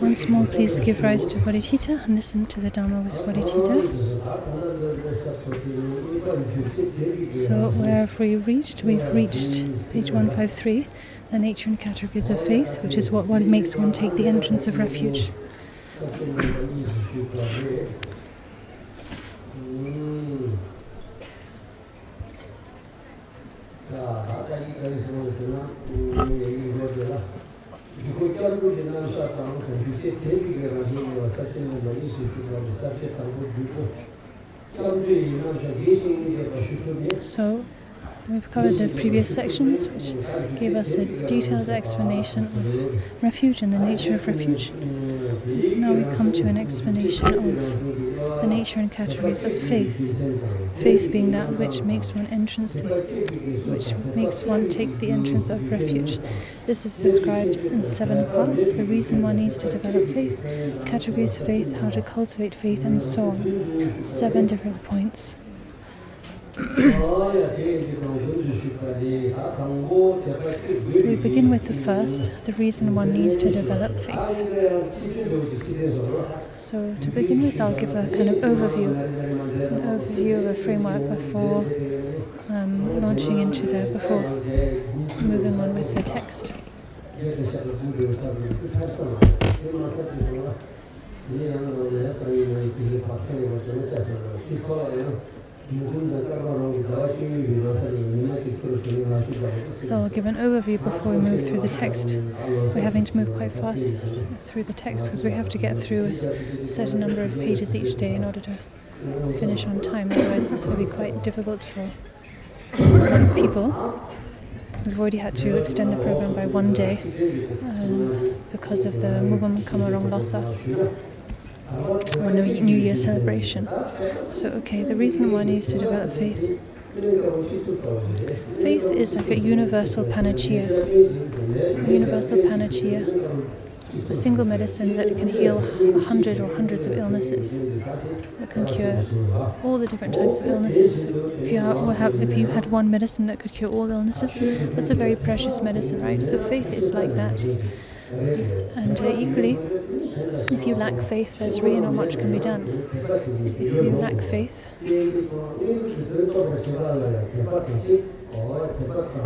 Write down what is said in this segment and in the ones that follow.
Once more, please give rise to bodhicitta and listen to the Dhamma with bodhicitta. So, where have we reached? We've reached page 153, the nature and categories of faith, which is what makes one take the entrance of refuge. So, we've covered the previous sections, which gave us a detailed explanation of refuge and the nature of refuge. Now we come to an explanation of the nature and categories of faith. Faith being that which makes one take the entrance of refuge. This is described in 7 parts: the reason one needs to develop faith, categories of faith, how to cultivate faith, and so on. 7 different points. So we begin with the first, the reason one needs to develop faith. So to begin with, I'll give a kind of overview of a framework before before moving on with the text. So I'll give an overview before we move through the text. We're having to move quite fast through the text because we have to get through a certain number of pages each day in order to finish on time. Otherwise it will be quite difficult for a lot of people. We've already had to extend the program by 1 day because of the Mugum Kamarong Losa, or New Year celebration. So, the reason one needs to develop faith. Faith is like a universal panacea. A single medicine that can heal 100 or hundreds of illnesses. That can cure all the different types of illnesses. If you had one medicine that could cure all illnesses, that's a very precious medicine, right? So faith is like that. And equally, if you lack faith, there's really not much can be done. If you lack faith,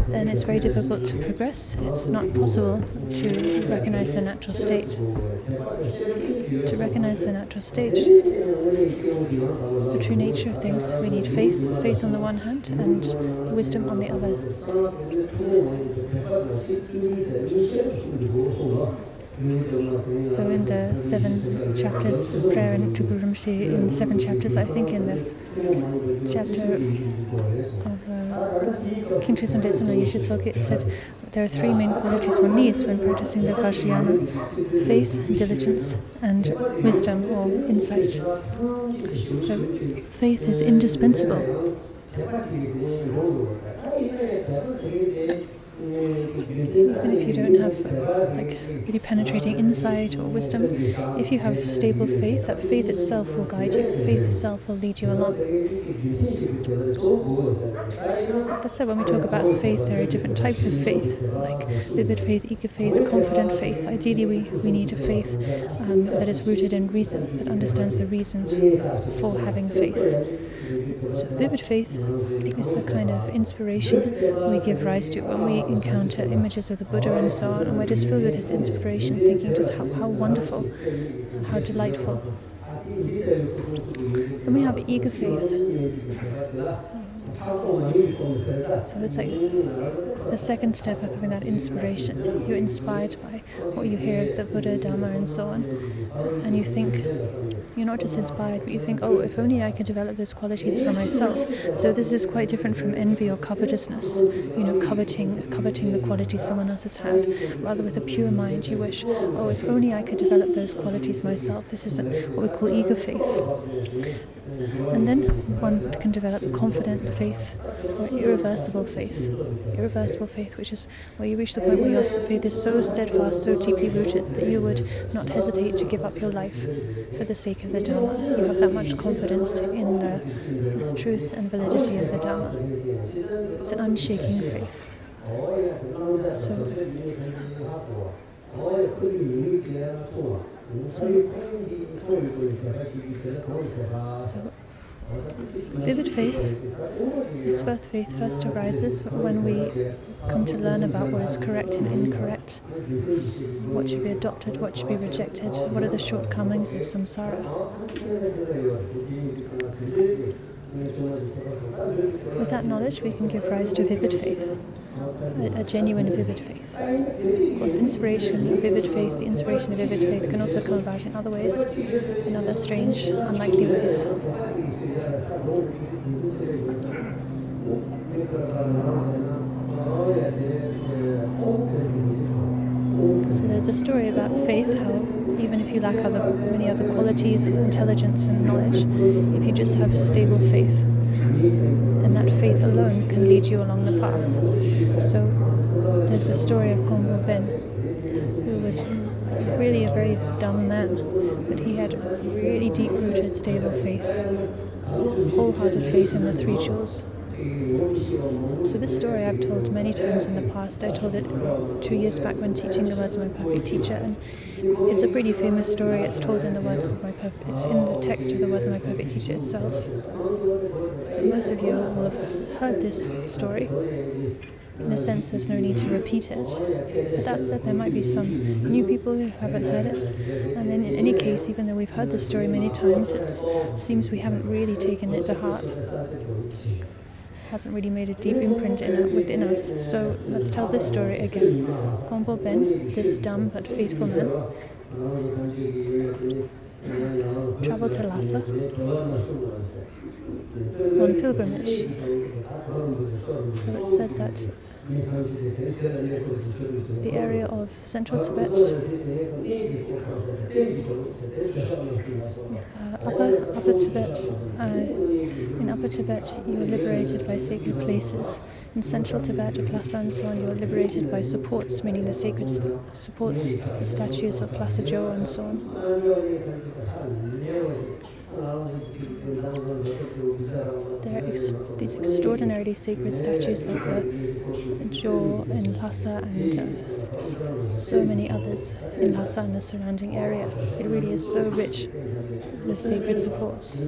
then it's very difficult to progress. It's not possible to recognize the natural state. To recognize the natural state, the true nature of things, we need faith on the one hand, and wisdom on the other. So in the 7 chapters, prayer to Guru Rinpoche, in 7 chapters, I think in the chapter of King Tristan Desuno Yeshe Tsoke, it said there are 3 main qualities one needs when practicing the Vajrayana: faith, diligence, and wisdom or insight. So faith is indispensable. Even if you don't have really penetrating insight or wisdom, if you have stable faith, that faith itself will guide you, faith itself will lead you along. That's why when we talk about faith, there are different types of faith, like vivid faith, eager faith, confident faith. Ideally, we need a faith that is rooted in reason, that understands the reasons for having faith. So vivid faith is the kind of inspiration we give rise to when we encounter images of the Buddha and so on, and we're just filled with this inspiration, thinking just how wonderful, how delightful. Then we have eager faith. So it's like the second step of having that inspiration. You're inspired by what you hear of the Buddha, Dhamma, and so on. And you think, you're not just inspired, but you think, oh, if only I could develop those qualities for myself. So this is quite different from envy or covetousness, coveting the qualities someone else has had. Rather, with a pure mind, you wish, oh, if only I could develop those qualities myself. This is what we call eager faith. And then one can develop confident faith or irreversible faith. Irreversible faith, which is where you reach the point where your faith is so steadfast, so deeply rooted, that you would not hesitate to give up your life for the sake of the Dhamma. You have that much confidence in the truth and validity of the Dhamma. It's an unshaking faith. So So vivid faith, this faith first arises when we come to learn about what is correct and incorrect, what should be adopted, what should be rejected, what are the shortcomings of samsara. With that knowledge, we can give rise to vivid faith, a genuine vivid faith. Of course, the inspiration of vivid faith can also come about in other ways, in other strange, unlikely ways. So there's a story about faith, how even if you lack many other qualities, intelligence and knowledge, if you just have stable faith, then that faith alone can lead you along the path. So there's the story of Ngondro Ben, who was really a very dumb man, but he had really deep-rooted, stable faith, wholehearted faith in the three jewels. So this story I've told many times in the past. I told it 2 years back when teaching the words of my perfect teacher, and it's a pretty famous story. It's told in the words of it's in the text of the words of my perfect teacher itself. So most of you will have heard this story. In a sense, there's no need to repeat it. But that said, there might be some new people who haven't heard it. And then in any case, even though we've heard this story many times, it seems we haven't really taken it to heart. Hasn't really made a deep imprint within us. So let's tell this story again. Ngondro Ben, this dumb but faithful man, traveled to Lhasa on pilgrimage. So it's said that the area of central Tibet, upper Tibet, in Upper Tibet you're liberated by sacred places. In central Tibet, of Lhasa and so on, you're liberated by supports, meaning the sacred supports, the statues of Lhasa Jo and so on. There are these extraordinarily sacred statues like the Jo in Lhasa and so many others in Lhasa and the surrounding area. It really is so rich with sacred supports.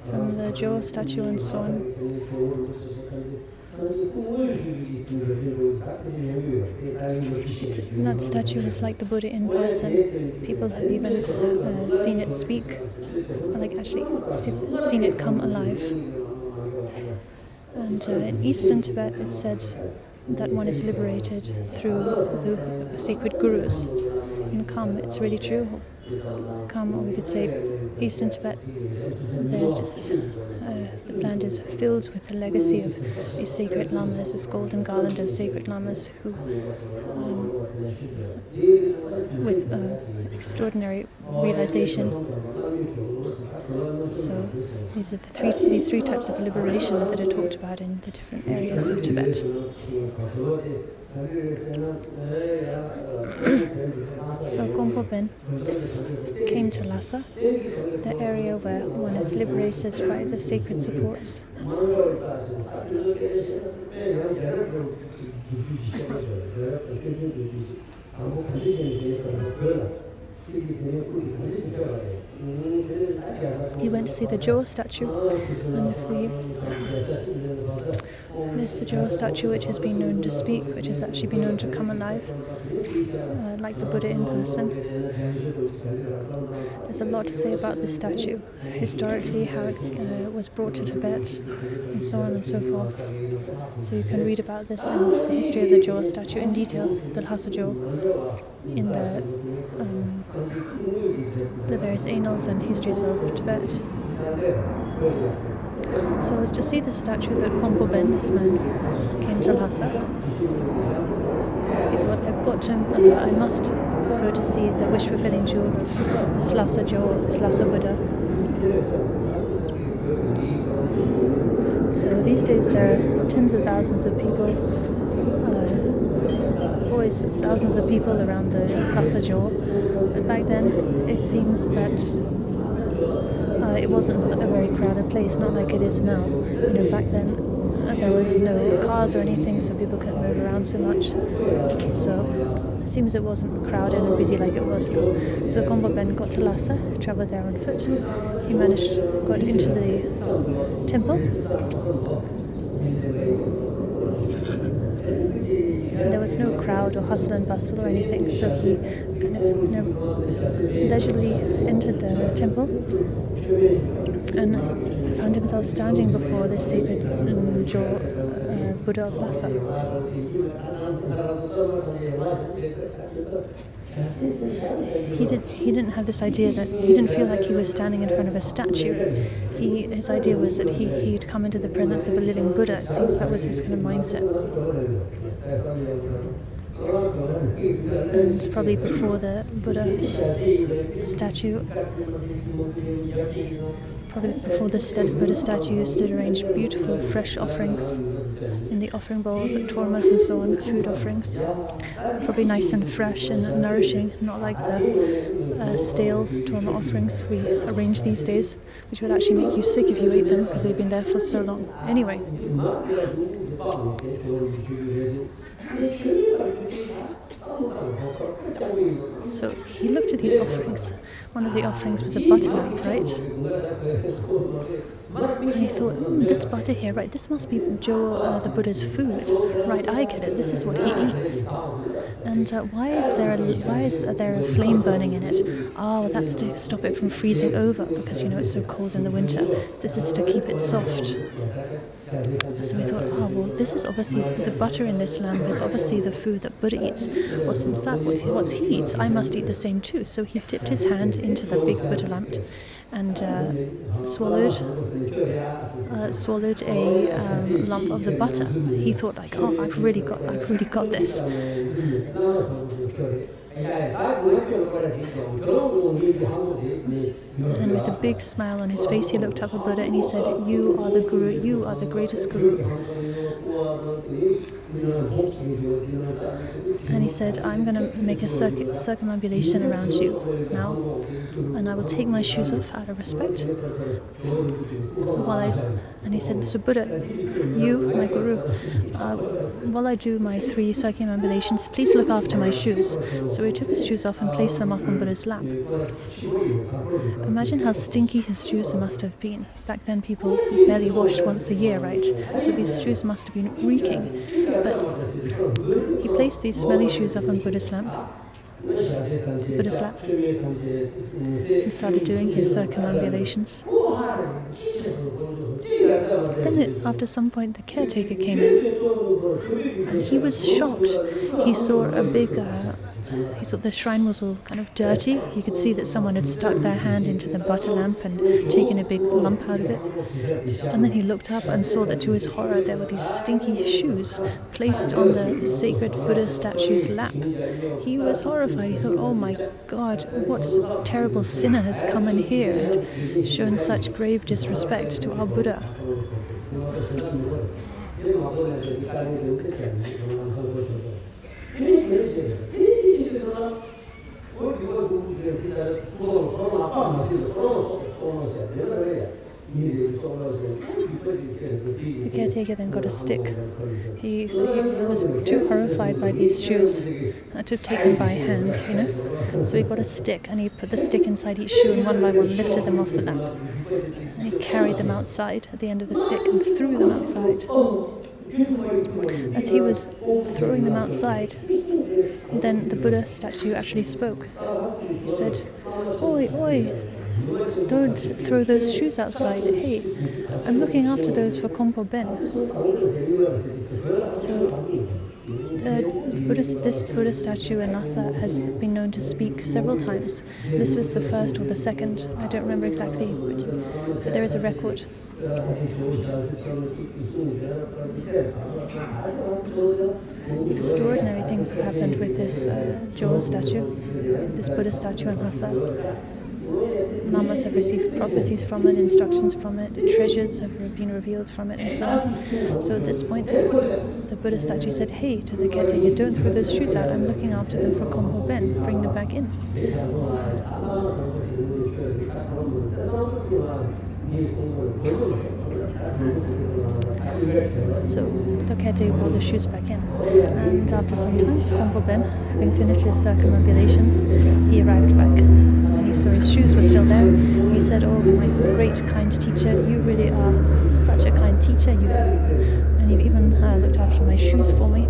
From the Jo statue and so on, that statue is like the Buddha in person. People have even seen it speak, it's seen it come alive. And in eastern Tibet it's said that one is liberated through the sacred gurus. In Kham, it's really true. Kham, or we could say eastern Tibet, there's just the land is filled with the legacy of these sacred lamas, this golden garland of sacred lamas who, with extraordinary realization. So these are these three types of liberation that are talked about in the different areas of Tibet. So Ngondro Ben came to Lhasa, the area where one is liberated by the sacred supports. He went to see the Jo statue, and there's the Jo statue which has been known to speak, which has actually been known to come alive, like the Buddha in person. There's a lot to say about this statue, historically, how it was brought to Tibet, and so on and so forth. So you can read about this in the history of the Jo statue in detail, the Lhasa Jo, in the various annals and histories of Tibet. So it was to see the statue that Ngondro Ben, this man, came to Lhasa. He thought, I must go to see the wish-fulfilling jewel of this Lhasa Jo, this Lhasa Buddha. So these days there are tens of thousands of people, always thousands of people around the Lhasa Jo. But back then it seems that it wasn't a very crowded place, not like it is now. Back then there was no cars or anything, so people couldn't move around so much. So it seems it wasn't crowded and busy like it was now. So Ngondro Ben got to Lhasa, travelled there on foot. He got into the temple. There was no crowd or hustle and bustle or anything, so he kind of leisurely entered the temple and found himself standing before the sacred Ngondro Buddha of Lhasa. He didn't have this idea that he didn't feel like he was standing in front of a statue. His idea was that he'd come into the presence of a living Buddha. It seems that was his kind of mindset. And probably before the Buddha statue, Buddha statue stood arranged beautiful fresh offerings in the offering bowls, tormas and so on, food offerings. Probably nice and fresh and nourishing, not like the stale torma offerings we arrange these days, which would actually make you sick if you ate them because they've been there for so long. Anyway. So he looked at these offerings. One of the offerings was a butter lamp, right? And he thought, this butter here, right, this must be the Buddha's food. Right, I get it, this is what he eats. And why is there a flame burning in it? Oh, that's to stop it from freezing over because, it's so cold in the winter. This is to keep it soft. So we thought, well, this is obviously, the butter in this lamp is obviously the food that Buddha eats. Well, since that's what he eats, I must eat the same too. So he dipped his hand into the big Buddha lamp and swallowed a lump of the butter. He thought, like, oh, I've really got this. And with a big smile on his face, he looked up at Buddha and he said, "You are the Guru, you are the greatest Guru." And he said, "I'm going to make a circumambulation around you now, and I will take my shoes off out of respect." And he said, "So Buddha, you, my Guru, while I do my 3 circumambulations, please look after my shoes." So he took his shoes off and placed them up on Buddha's lap. Imagine how stinky his shoes must have been. Back then people barely washed once a year, right? So these shoes must have been reeking. But he placed these smelly shoes up on Buddha's lap, and started doing his circumambulations. Then after some point the caretaker came in and he was shocked. He saw the shrine was all kind of dirty. You could see that someone had stuck their hand into the butter lamp and taken a big lump out of it. And then he looked up and saw that to his horror there were these stinky shoes placed on the sacred Buddha statue's lap. He was horrified. He thought, oh my God, what terrible sinner has come in here and shown such grave disrespect to our Buddha. The caretaker then got a stick. He was too horrified by these shoes to take them by hand, So he got a stick and he put the stick inside each shoe and one by one lifted them off the lamp. And he carried them outside at the end of the stick and threw them outside. As he was throwing them outside, then the Buddha statue actually spoke. He said, "Oi, oi, don't throw those shoes outside. Hey, I'm looking after those for Ngondro Ben." So this Buddha statue in Lhasa has been known to speak several times. This was the first or the second, I don't remember exactly, but there is a record. Extraordinary things have happened with this Joel statue, this Buddha statue in Lhasa. Lamas have received prophecies from it, instructions from it, treasures have been revealed from it, and so on. So at this point, the Buddha statue said, "Hey," to the caretaker, "don't throw those shoes out. I'm looking after them for Ngondro Ben. Bring them back in." So the caretaker brought the shoes back in, and after some time, Ngondro Ben, having finished his circumambulations, he arrived back. And he saw his shoes were still there. He said, "Oh, my great, kind teacher, you really are such a kind teacher. You've even looked after my shoes for me."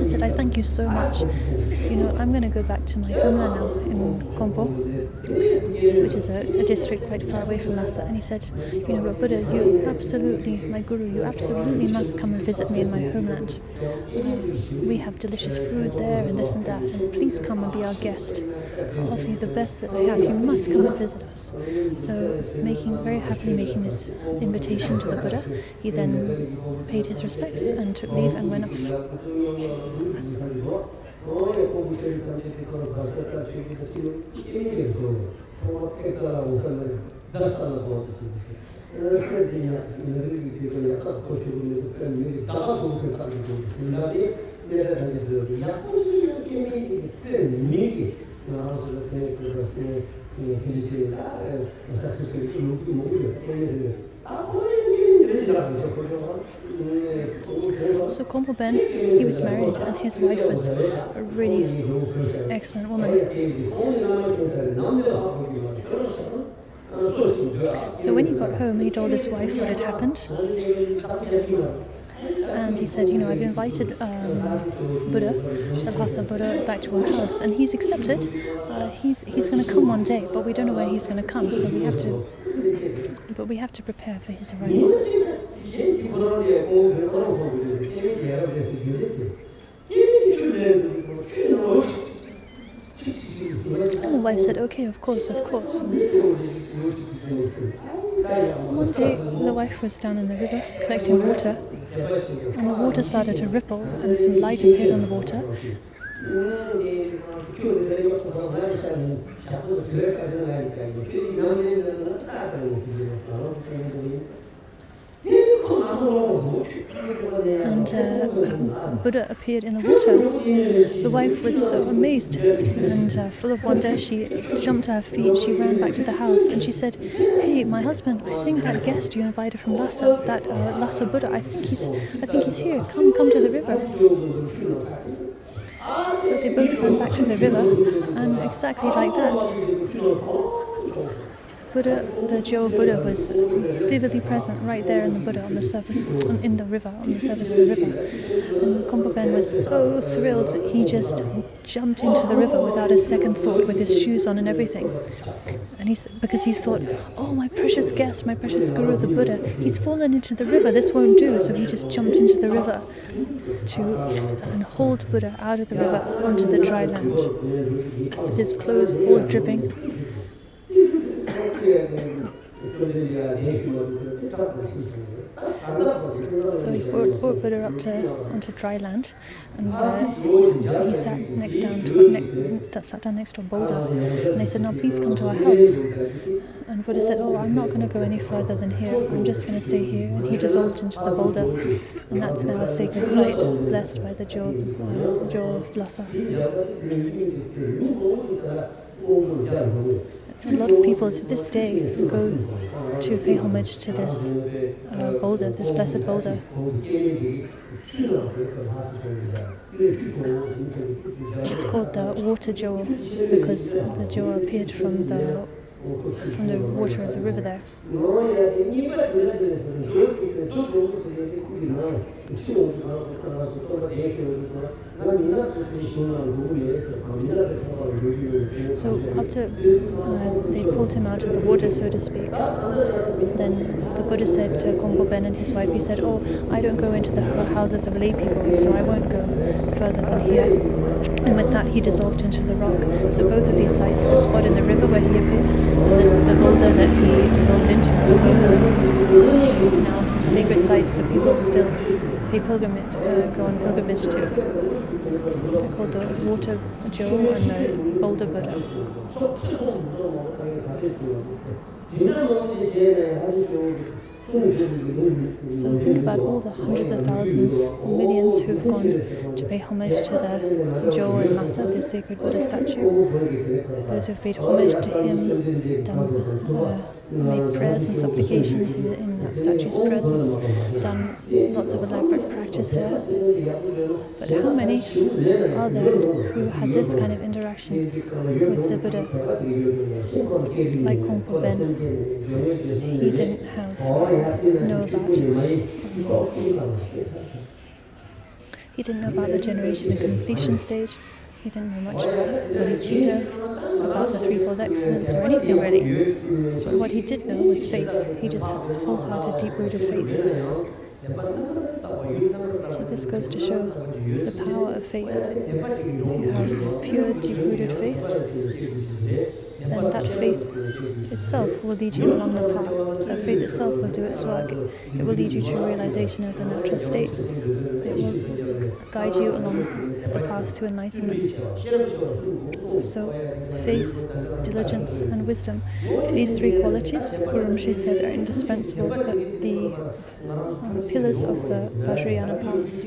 I said, "I thank you so much. I'm going to go back to my homeland now in Ngondro, which is a district quite far away from Lhasa." And he said, "But Buddha, my guru, you absolutely must come and visit me in my homeland. We have delicious food there and this and that, and please come and be our guest. I'll offer you the best that I have. You must come and visit us." So very happily making this invitation to the Buddha, he then paid his respects and took leave and went off. So Ngondro Ben, he was married, and his wife was a really excellent woman. So when he got home, he told his wife what had happened. And he said, "I've invited Buddha, the Lhasa Buddha, back to our house, and he's accepted. He's going to come one day, but we don't know when he's going to come. So we have to prepare for his arrival." And the wife said, "Okay, of course, of course." One day, the wife was down in the river collecting water, and the water started to ripple, and some light appeared on the water. And Buddha appeared in the water. The wife was so amazed and full of wonder. She jumped to her feet, she ran back to the house, and she said, "Hey, my husband, I think that guest you invited from Lhasa, that Lhasa Buddha, I think he's here. Come to the river." So they both ran back to the river, and exactly like that, the Joe Buddha was vividly present right there in the Buddha on the surface, in the river, on the surface of the river. And Ngondro Ben was so thrilled, he just jumped into the river without a second thought, with his shoes on and everything. And because he thought, "Oh, my precious guest, my precious guru, the Buddha, he's fallen into the river, this won't do." So he just jumped into the river and hauled Buddha out of the river onto the dry land, with his clothes all dripping. So he brought Buddha up onto dry land, and he sat down next to a boulder. And they said, "No, please come to our house." And Buddha said, "Oh, I'm not going to go any further than here. I'm just going to stay here." And he dissolved into the boulder, and that's now a sacred site blessed by the Joe of Lhasa. A lot of people to this day go to pay homage to this boulder, this blessed boulder. It's called the water jewel because the jewel appeared from the water of the river there. So after they pulled him out of the water, so to speak, then the Buddha said to Ngondro Ben and his wife, he said, "Oh, I don't go into the houses of lay people, so I won't go further than here." And with that, he dissolved into the rock. So both of these sites, the spot in the river where he appeared, and then the boulder that he dissolved into, are both now sacred sites that people still go on pilgrimage to. They're called the Water Jewel and the Boulder Buddha. So think about all the hundreds of thousands, millions who've gone to pay homage to the Joe and Lhasa, the sacred Buddha statue. Those who've paid homage to him, made prayers and supplications in that statue's presence, done lots of elaborate practice there. But how many are there who had this kind of interaction with the Buddha? Like Kongpo Ben, he didn't know about the generation and completion stage. He didn't know much about bodhicitta, about the threefold excellence, or anything really. But what he did know was faith. He just had this wholehearted, deep-rooted faith. So this goes to show the power of faith. If you have pure, deep-rooted faith, then that faith itself will lead you along the path. That faith itself will do its work. It will lead you to a realization of the natural state. It will guide you along the path to enlightenment. So, faith, diligence, and wisdom. These three qualities, Guru Rinpoche said, are indispensable, but the pillars of the Vajrayana path.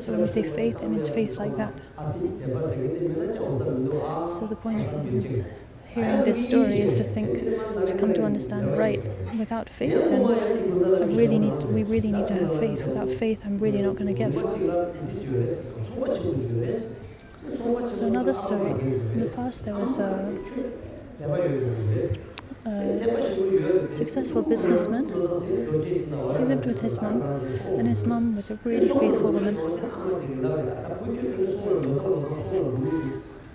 So when we say faith, it means faith like that. So the point of hearing this story is to come to understand, right, without faith, then we really need to have faith. Without faith, I'm really not going to get far. So another story. In the past, there was a successful businessman. He lived with his mum, and his mum was a really faithful woman.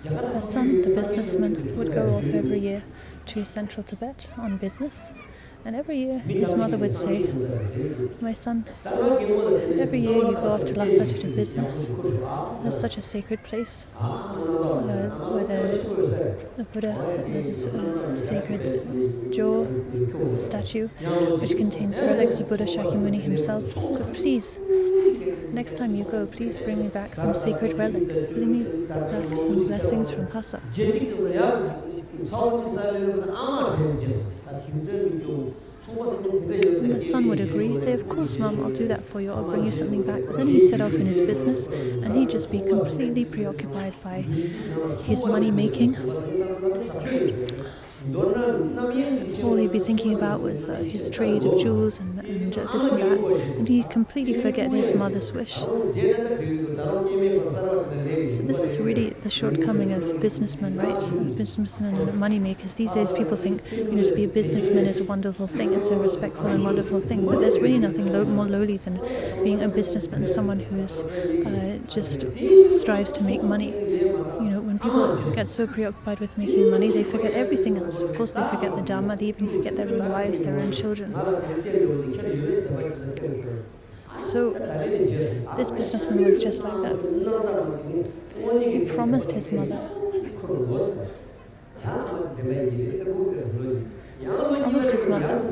Her son, the businessman, would go off every year to central Tibet on business. And every year his mother would say, "My son, every year you go off to Lhasa to do business. That's such a sacred place where the Buddha, there's a sacred jaw statue which contains relics of Buddha Shakyamuni himself. So please, next time you go, please bring me back some sacred relic. Bring me back some blessings from Lhasa." And the son would agree. He'd say, "Of course, Mum, I'll do that for you. I'll bring you something back." But then he'd set off in his business, and he'd just be completely preoccupied by his money making. All he'd be thinking about was his trade of jewels and this and that, and he'd completely forget his mother's wish. So this is really the shortcoming of businessmen, right? Of businessmen and money makers. These days people think, to be a businessman is a wonderful thing. It's a respectful and wonderful thing. But there's really nothing more lowly than being a businessman, someone who's just strives to make money. When people get so preoccupied with making money, they forget everything else. Of course, they forget the Dhamma. They even forget their own wives, their own children. So this businessman was just like that. He promised his mother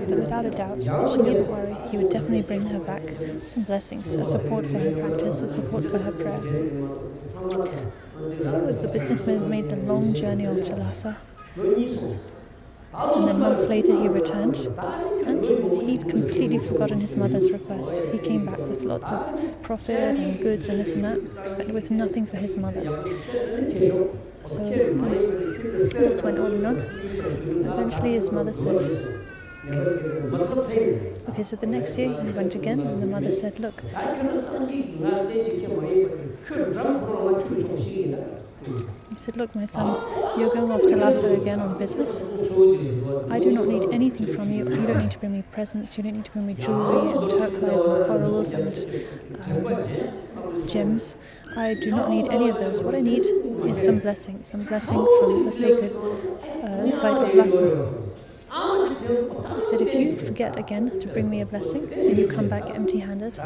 that without a doubt, she needn't worry, he would definitely bring her back some blessings, a support for her practice, a support for her prayer. So the businessman made the long journey off to Lhasa. And then months later he returned, and he'd completely forgotten his mother's request. He came back with lots of profit and goods and this and that, but with nothing for his mother. So this went on and on. Eventually his mother said, okay, so the next year he went again, and the mother said, "Look, he said, look, my son, you're going off to Lhasa again on business. I do not need anything from you. You don't need to bring me presents. You don't need to bring me jewelry and turquoise and corals and gems. I do not need any of those. What I need is some blessing from the sacred site of Lhasa." He said, "If you forget again to bring me a blessing and you come back empty-handed,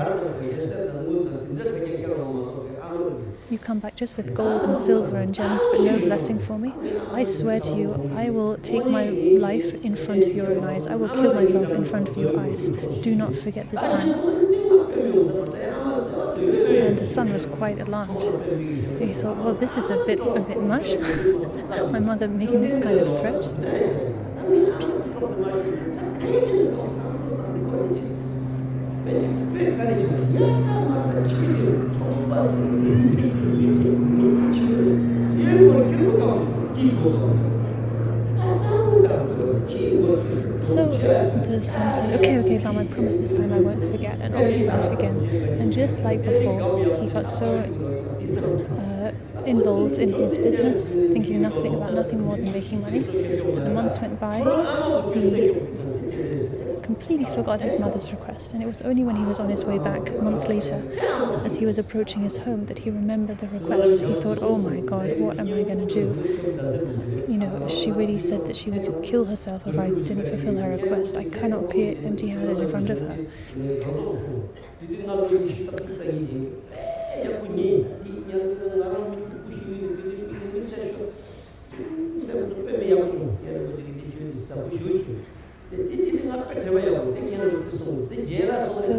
you come back just with gold and silver and gems but no blessing for me, I swear to you, I will take my life in front of your own eyes. I will kill myself in front of your eyes. Do not forget this time." And the son was quite alarmed. He thought, well, this is a bit much. My mother making this kind of threat. So the son said, okay, Mom, I promise this time I won't forget. And off he went again. And just like before, he got so involved in his business, thinking about nothing more than making money, that the months went by. He completely forgot his mother's request, and it was only when he was on his way back months later, as he was approaching his home, that he remembered the request. He thought, oh my God, what am I going to do? You know, she really said that she would kill herself if I didn't fulfill her request. I cannot appear empty-handed in front of her. So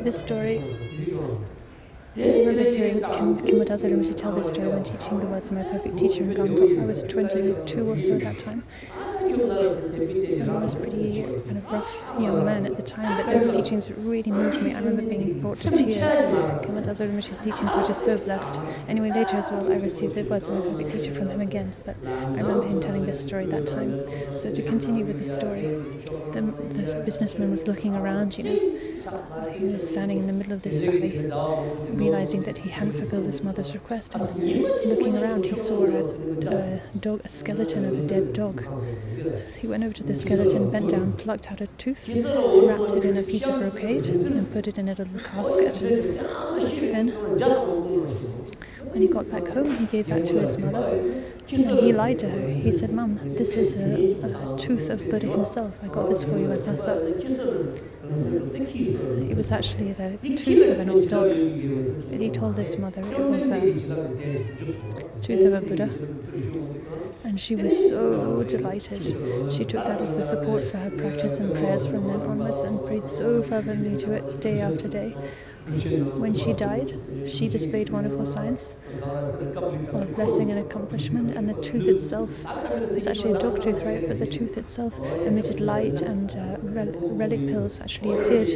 this story, I remember hearing Kim Rinpoche tell this story when teaching the words of my perfect teacher in Ngondro. I was 22 or so at that time. And I was pretty kind of rough young man at the time, but those teachings really moved me. I remember being brought to tears. Kim Rinpoche's teachings were just so blessed. Anyway, later as well, I received the words of my perfect teacher from him again, but I remember him telling this story that time. So to continue with the story, the businessman was looking around, you know. He was standing in the middle of this valley, realizing that he hadn't fulfilled his mother's request, and looking around, he saw a skeleton of a dead dog. He went over to the skeleton, bent down, plucked out a tooth, wrapped it in a piece of brocade, and put it in a little casket. Then, when he got back home, he gave that to his mother, and he lied to her. He said, Mum, this is a tooth of Buddha himself. I got this for you at Lhasa. It was actually the tooth of an old dog. And he told his mother it was a tooth of a Buddha. And she was so delighted. She took that as the support for her practice and prayers from then onwards, and prayed so fervently to it day after day. When she died, she displayed wonderful signs of blessing and accomplishment, and the tooth itself, it's actually a dog tooth, right? But the tooth itself emitted light, and relic pills actually appeared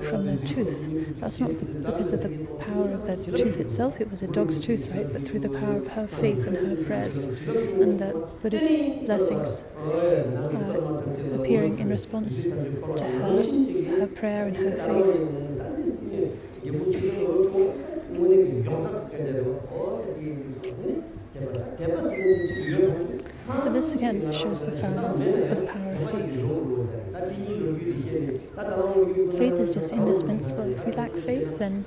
from the tooth. That's not because of the power of the tooth itself, it was a dog's tooth, right? But through the power of her faith and her prayers, and the Buddhist blessings appearing in response to her prayer and her faith. So this again shows the power of faith. Faith is just indispensable. If we lack faith, then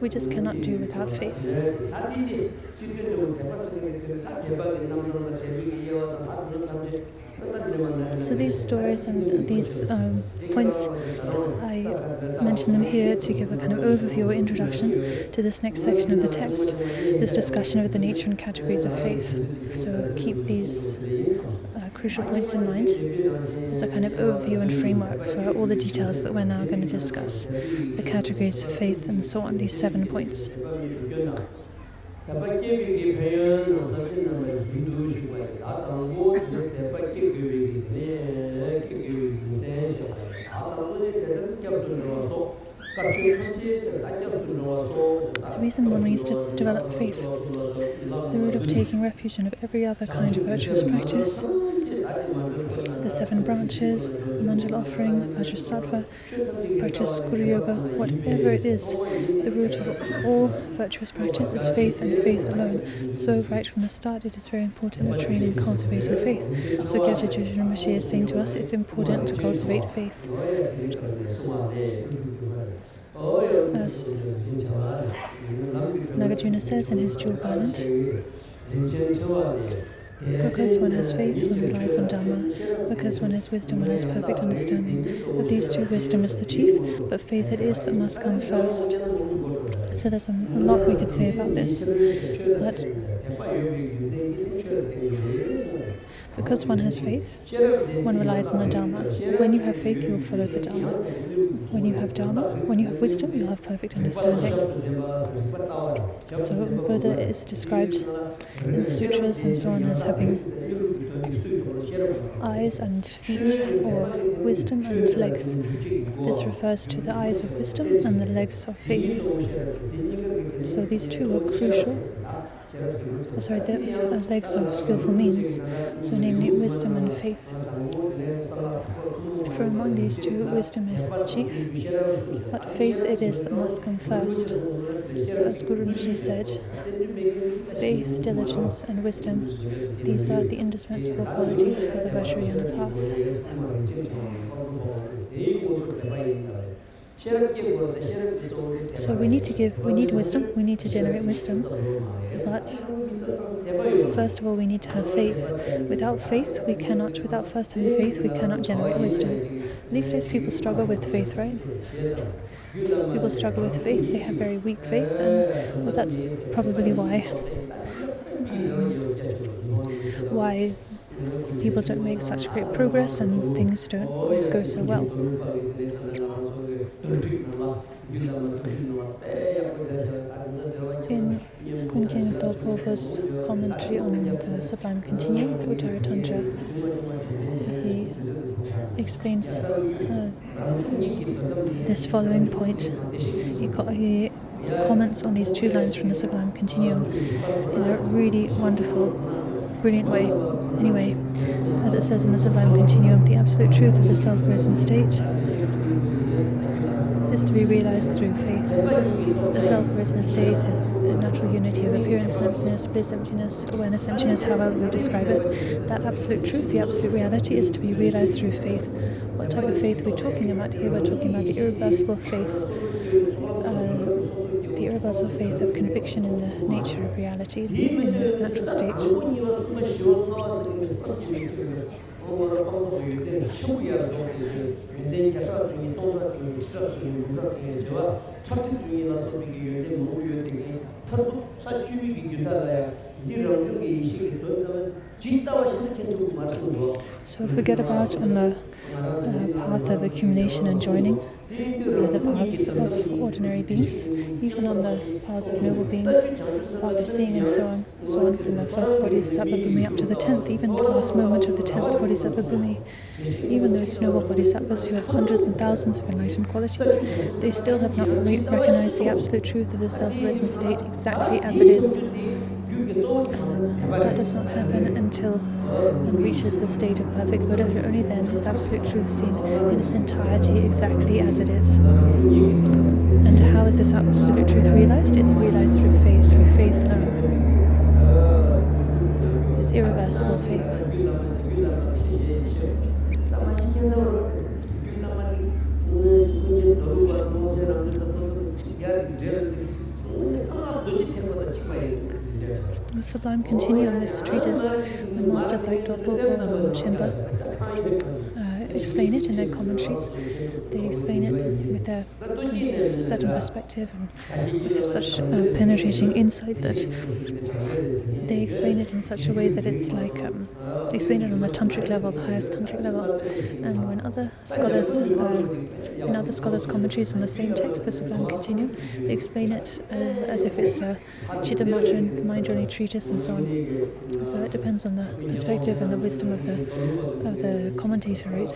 we just cannot do without faith. So these stories and these points, I mention them here to give a kind of overview or introduction to this next section of the text, this discussion of the nature and categories of faith. So keep these crucial points in mind as a kind of overview and framework for all the details that we're now going to discuss, the categories of faith and so on, these 7 points. The reason one needs to develop faith, the root of taking refuge in of every other kind of virtuous practice, the 7 branches, the mandala offering, the vajrasattva, practice Guru Yoga, whatever it is, the root of all virtuous practice is faith and faith alone. So right from the start it is very important to train in cultivating faith. So Gyaltsab Gyaltsab Rinpoche is saying to us it's important to cultivate faith. As Nagarjuna says in his Jewel Ballad, because one has faith, one relies on Dhamma. Because one has wisdom, one has perfect understanding. Of these 2, wisdom is the chief, but faith it is that must come first. So there's a lot we could say about this. But because one has faith, one relies on the Dhamma. When you have faith, you will follow the Dhamma. When you have Dhamma, when you have wisdom, you'll have perfect understanding. So Buddha is described in sutras and so on as having eyes and feet, or wisdom and legs. This refers to the eyes of wisdom and the legs of faith. So these 2 are crucial the legs of skillful means, so namely wisdom and faith. For among these two, wisdom is the chief, but faith it is that must come first. So as Guru Rinpoche said, faith, diligence and wisdom, these are the indispensable qualities for the Vajrayana path. So we need wisdom, we need to generate wisdom, but first of all we need to have faith. Without first having faith, we cannot generate wisdom. These days people struggle with faith, right? So people struggle with faith, they have very weak faith, and well, that's probably why people don't make such great progress and things don't always go so well. In Kunken Dolpova's commentary on the Sublime Continuum, the Uttara Tantra, he explains this following point. He comments on these two lines from the Sublime Continuum in a really wonderful, brilliant way. Anyway, as it says in the Sublime Continuum, the absolute truth of the self-risen state is to be realized through faith. The self-risen state of the natural unity of appearance emptiness, bliss emptiness, awareness emptiness, however we describe it, that absolute truth, the absolute reality, is to be realized through faith. What type of faith are we talking about here? We're talking about the irreversible faith, of conviction in the nature of reality, in the natural state. So forget about on the path of accumulation and joining, the paths of ordinary beings, even on the paths of noble beings, the path of seeing and so on from the first Bodhisattva Bhumi up to the 10th, even the last moment of the 10th Bodhisattva Bhumi. Even those noble bodhisattvas who have hundreds and thousands of enlightened qualities, they still have not recognized the absolute truth of the self-risen state exactly as it is. That does not happen until one reaches the state of perfect Buddha. Only then is absolute truth seen in its entirety exactly as it is. And how is this absolute truth realized? It's realized through faith alone. It's irreversible faith. The Sublime Continuum, this treatise, when masters like Dolpopo and Chimba explain it in their commentaries. They explain it with a certain perspective and with such penetrating insight that they explain it in such a way that it's like they explain it on the tantric level, the highest tantric level. And when other scholars, in other scholars' commentaries on the same text, the Sublime Continuum, they explain it as if it's a Chitta-matra and mind-only treatise and so on. So it depends on the perspective and the wisdom of the commentator, right?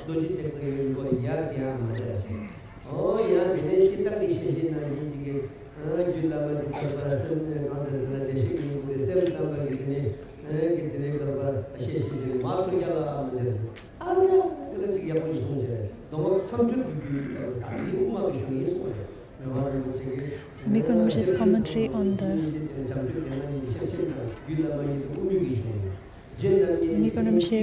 So Migron Rinpoche's commentary on the Migron Rinpoche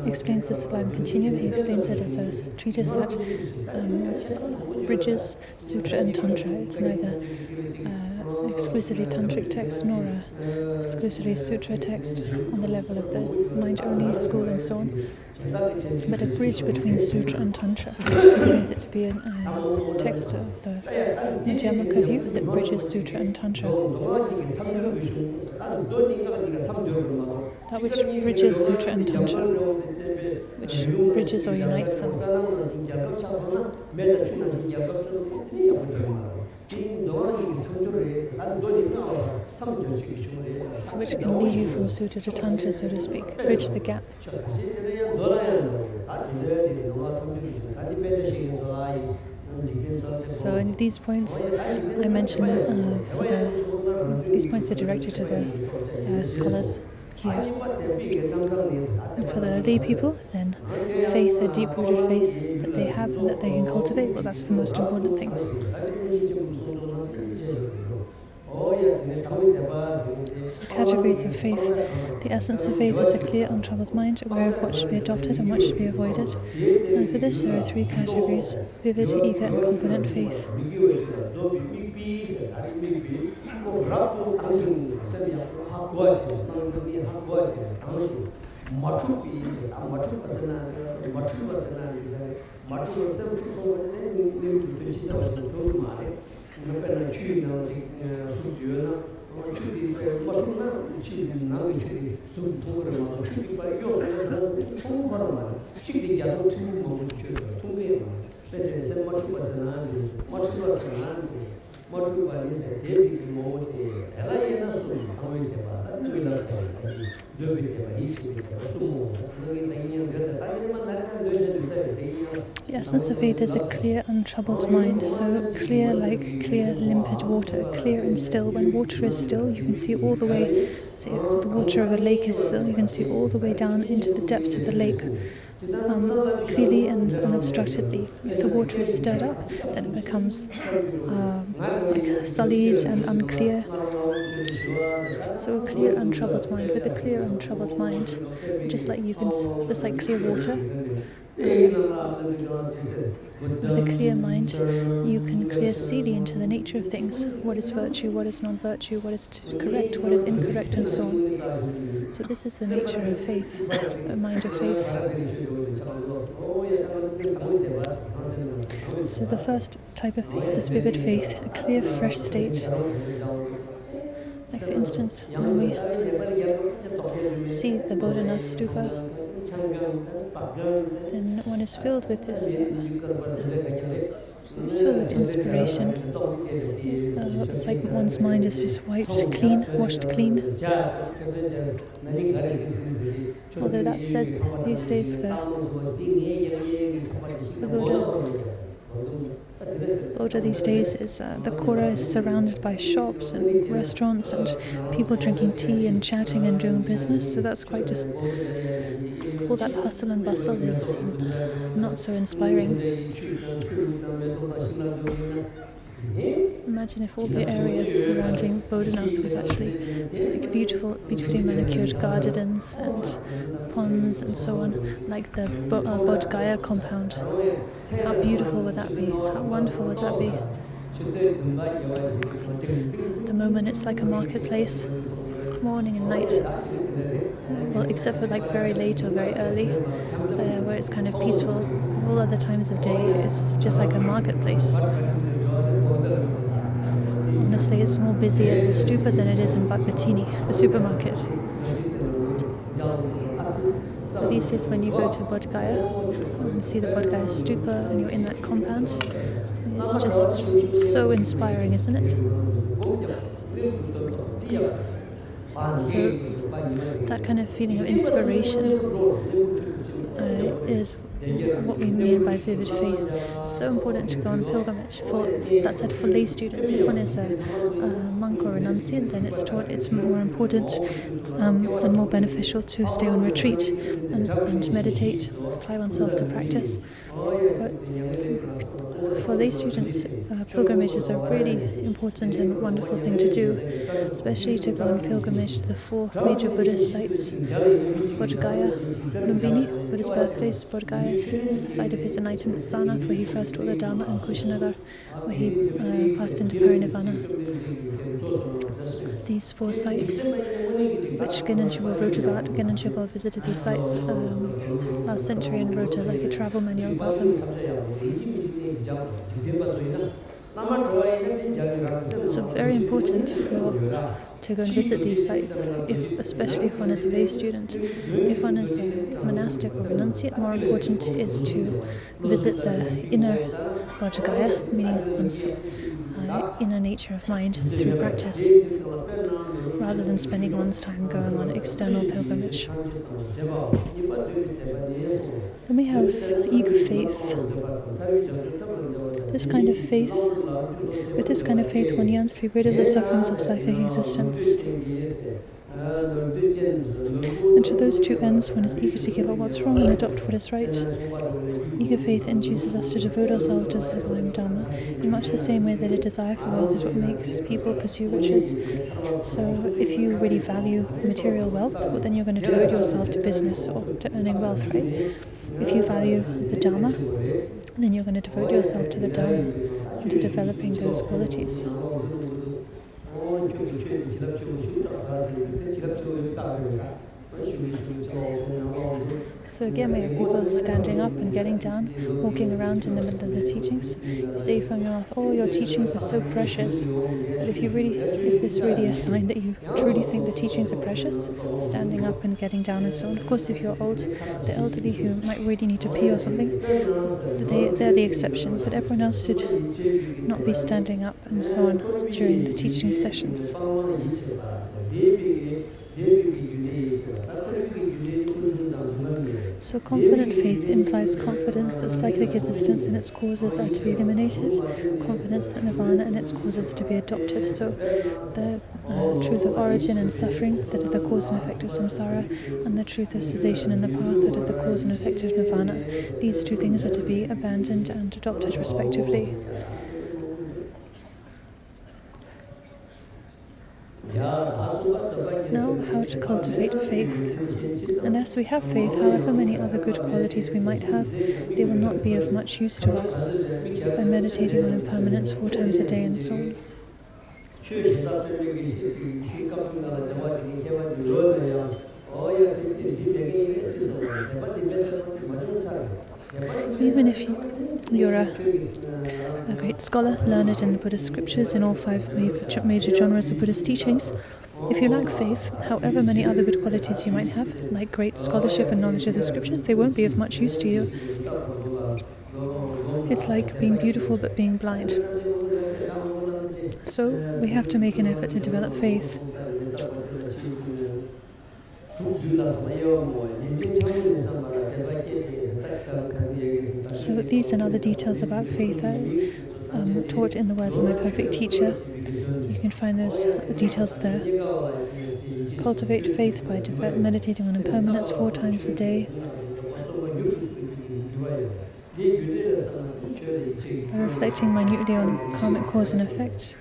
explains the Sublime Continuum. He explains it as a treatise that bridges Sutra and Tantra. It's neither exclusively tantric text nor a exclusively sutra text on the level of the mind-only school and so on, but a bridge between sutra and tantra. He explains it to be a text of the Nijamaka view that bridges sutra and tantra. So that which bridges sutra and tantra, which bridges or unites them. So which can lead you from Sutta to Tantra, so to speak, bridge the gap. So in these points I mentioned for the These points are directed to the scholars here. And for the lay people, then faith, a deep-rooted faith that they have and that they can cultivate, well, that's the most important thing. So categories of faith. The essence of faith is a clear, untroubled mind, aware of what should be adopted and what should be avoided. And for this, there are 3 categories: vivid, eager, and confident faith. The essence of faith is a clear, untroubled mind, so clear like clear, limpid water, clear and still. When water is still, you can see all the way, say the water of a lake is still, you can see all the way down into the depths of the lake, clearly and unobstructedly. If the water is stirred up, then it becomes like sullied and unclear. So a clear, untroubled mind. With a clear, untroubled mind, just like clear water. With a clear mind, you can clear see into the nature of things. What is virtue, what is non-virtue, what is correct, what is incorrect, and so on. So this is the nature of faith, a mind of faith. So the first type of faith is vivid faith, a clear, fresh state. Like for instance, when we see the Bodhanath Stupa, then one is filled with this, it's filled with inspiration. It's like one's mind is just washed clean. Although that said, these days the Bodha these days is the Kora is surrounded by shops and restaurants and people drinking tea and chatting and doing business, so that's quite just all that hustle and bustle is not so inspiring. Imagine if all the areas surrounding Bodhanath was actually like beautifully manicured gardens and ponds and so on, like the Bodh Gaya compound. How beautiful would that be? How wonderful would that be? At the moment it's like a marketplace, morning and night. Well, except for like very late or very early, where it's kind of peaceful. All other times of day it's just like a marketplace. Honestly, it's more busy at the stupa than it is in Bhatmatini, the supermarket. So these days when you go to Bodh Gaya and see the Bodh Gaya stupa and you're in that compound, it's just so inspiring, isn't it? So that kind of feeling of inspiration is what we mean by vivid faith. So important to go on pilgrimage. That said, for lay students, if one is a monk or a renunciate, then it's more important and more beneficial to stay on retreat and meditate, apply oneself to practice. But for lay students, pilgrimage is a really important and wonderful thing to do, especially to go on pilgrimage to the 4 major Buddhist sites: Bodh Gaya, Lumbini, Buddha's birthplace; Bodh Gaya, site of his enlightenment, Sarnath, where he first taught the Dharma; and Kushinagar, where he passed into Parinirvana. These 4 sites, which Genren Chögyal wrote about. Genren Chögyal visited these sites last century and wrote like a travel manual about them. So very important to go and visit these sites, especially if one is a lay student. If one is a monastic or renunciate, more important is to visit the inner Bodh Gaya, meaning one's inner nature of mind through practice, rather than spending one's time going on external pilgrimage. Then we have eager faith. This kind of faith, with this kind of faith, one yearns to be rid of the sufferings of psychic existence. And to those two ends, one is eager to give up what's wrong and adopt what is right. Eager faith induces us to devote ourselves to the sublime Dharma, in much the same way that a desire for wealth is what makes people pursue riches. So if you really value material wealth, well, then you're going to devote yourself to business or to earning wealth, right? If you value the Dharma, then you're going to devote yourself to the Dharma and to developing those qualities. So again, we have people standing up and getting down, walking around in the middle of the teachings. You say from your mouth, "Oh, your teachings are so precious." But if you really, is this really a sign that you truly think the teachings are precious? Standing up and getting down and so on. Of course, if you're old, the elderly who might really need to pee or something, they're the exception. But everyone else should not be standing up and so on during the teaching sessions. So confident faith implies confidence that cyclic existence and its causes are to be eliminated, confidence that nirvana and its causes are to be adopted. So the truth of origin and suffering that are the cause and effect of samsara, and the truth of cessation and the path that are the cause and effect of nirvana. These two things are to be abandoned and adopted respectively. Now, how to cultivate faith. Unless we have faith, however many other good qualities we might have, they will not be of much use to us. By meditating on impermanence 4 times a day and so on. Even if you're a great scholar, learned in the Buddhist scriptures, in all 5 major genres of Buddhist teachings, if you lack faith, however many other good qualities you might have, like great scholarship and knowledge of the scriptures, they won't be of much use to you. It's like being beautiful but being blind. So we have to make an effort to develop faith. So these and other details about faith are taught in the words of my perfect teacher. You can find those details there. Cultivate faith by meditating on impermanence 4 times a day. By reflecting minutely on karmic cause and effect.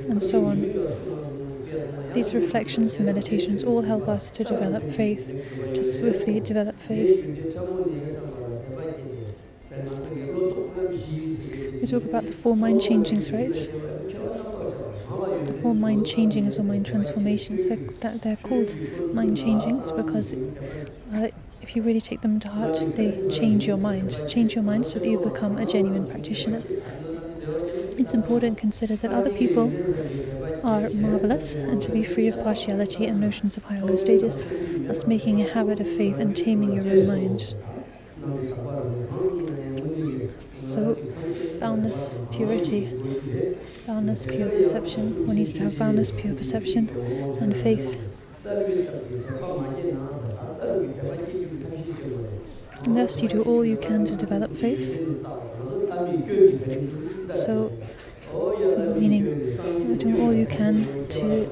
And so on. These reflections and meditations all help us to develop faith, to swiftly develop faith. We talk about the 4 mind changings, right? The 4 mind changings or mind transformations. They're called mind changings because if you really take them to heart, they change your mind. Change your mind so that you become a genuine practitioner. It's important to consider that other people are marvelous and to be free of partiality and notions of high or low stages, thus making a habit of faith and taming your own mind. So, boundless purity, boundless pure perception. One needs to have boundless pure perception and faith. And thus you do all you can to develop faith. So, meaning doing all you can to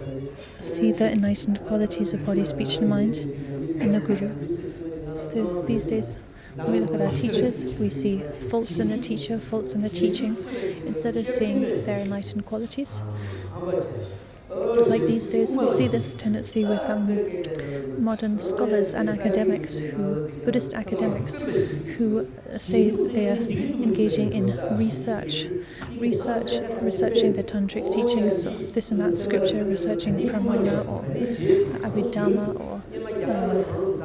see the enlightened qualities of body, speech and mind in the Guru. So these days, when we look at our teachers, we see faults in the teacher, faults in the teaching, instead of seeing their enlightened qualities. Like these days, we see this tendency with modern scholars and academics, Buddhist academics, who say they are engaging in researching the tantric teachings of this and that scripture, researching Pramana or Abhidhamma or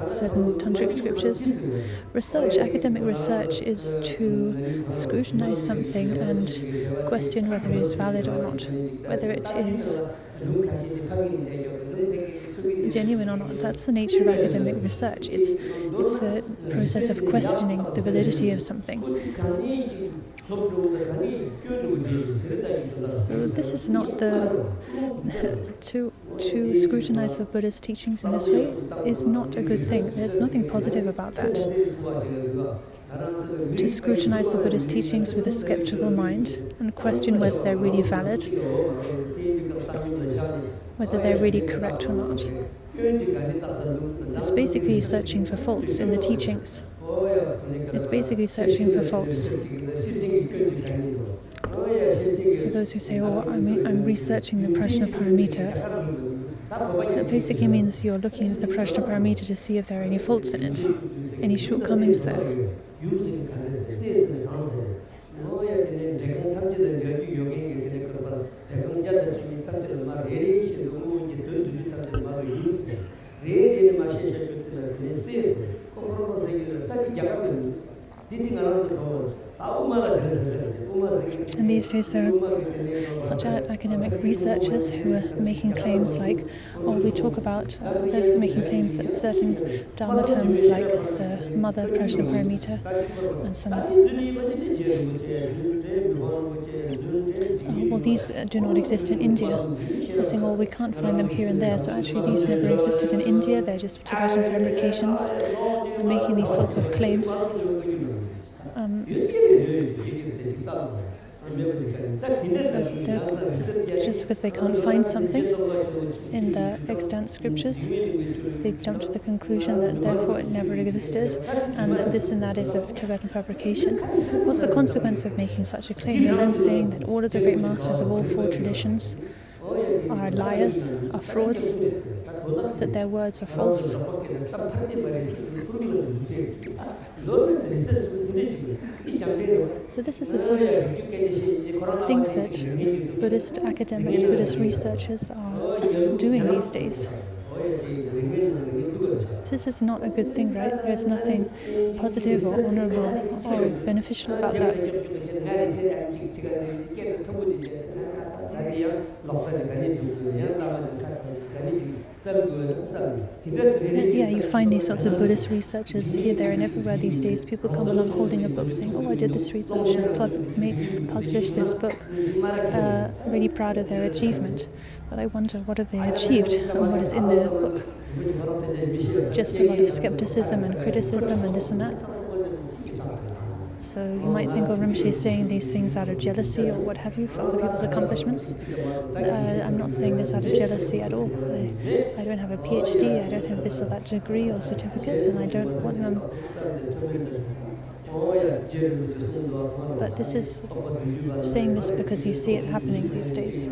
certain tantric scriptures. Academic research is to scrutinize something and question whether it is valid or not, whether it is genuine or not. That's the nature of academic research. It's a process of questioning the validity of something. So this is not to scrutinize the Buddha's teachings in this way is not a good thing. There's nothing positive about that. To scrutinize the Buddha's teachings with a skeptical mind and question whether they're really valid, whether they're really correct or not. It's basically searching for faults in the teachings. It's basically searching for faults. So those who say, oh, I'm researching the Prajnaparamita, that basically means you're looking at the Prajnaparamita to see if there are any faults in it, any shortcomings there. And these days there are such academic researchers who are making claims like, we talk about, there's making claims that certain Dharma terms like the mother Prajnaparamita and some, these do not exist in India. They're saying, we can't find them here and there, so actually these never existed in India, they're just Tibetan fabrications, and making these sorts of claims. Just because they can't find something in the extant scriptures, they jump to the conclusion that therefore it never existed and that this and that is of Tibetan fabrication. What's the consequence of making such a claim? You're then saying that all of the great masters of all four traditions are liars, are frauds, that their words are false. So this is the sort of things that Buddhist academics, Buddhist researchers are doing these days. This is not a good thing, right? There's nothing positive or honorable or beneficial about that. Yeah, you find these sorts of Buddhist researchers here, there, and everywhere these days. People come along holding a book saying, I did this research and published this book. Really proud of their achievement. But I wonder, what have they achieved and what is in their book? Just a lot of skepticism and criticism and this and that. So you might think, Rinpoche is saying these things out of jealousy or what have you for other people's accomplishments. I'm not saying this out of jealousy at all. I don't have a PhD, I don't have this or that degree or certificate, and I don't want them. But this is saying this because you see it happening these days.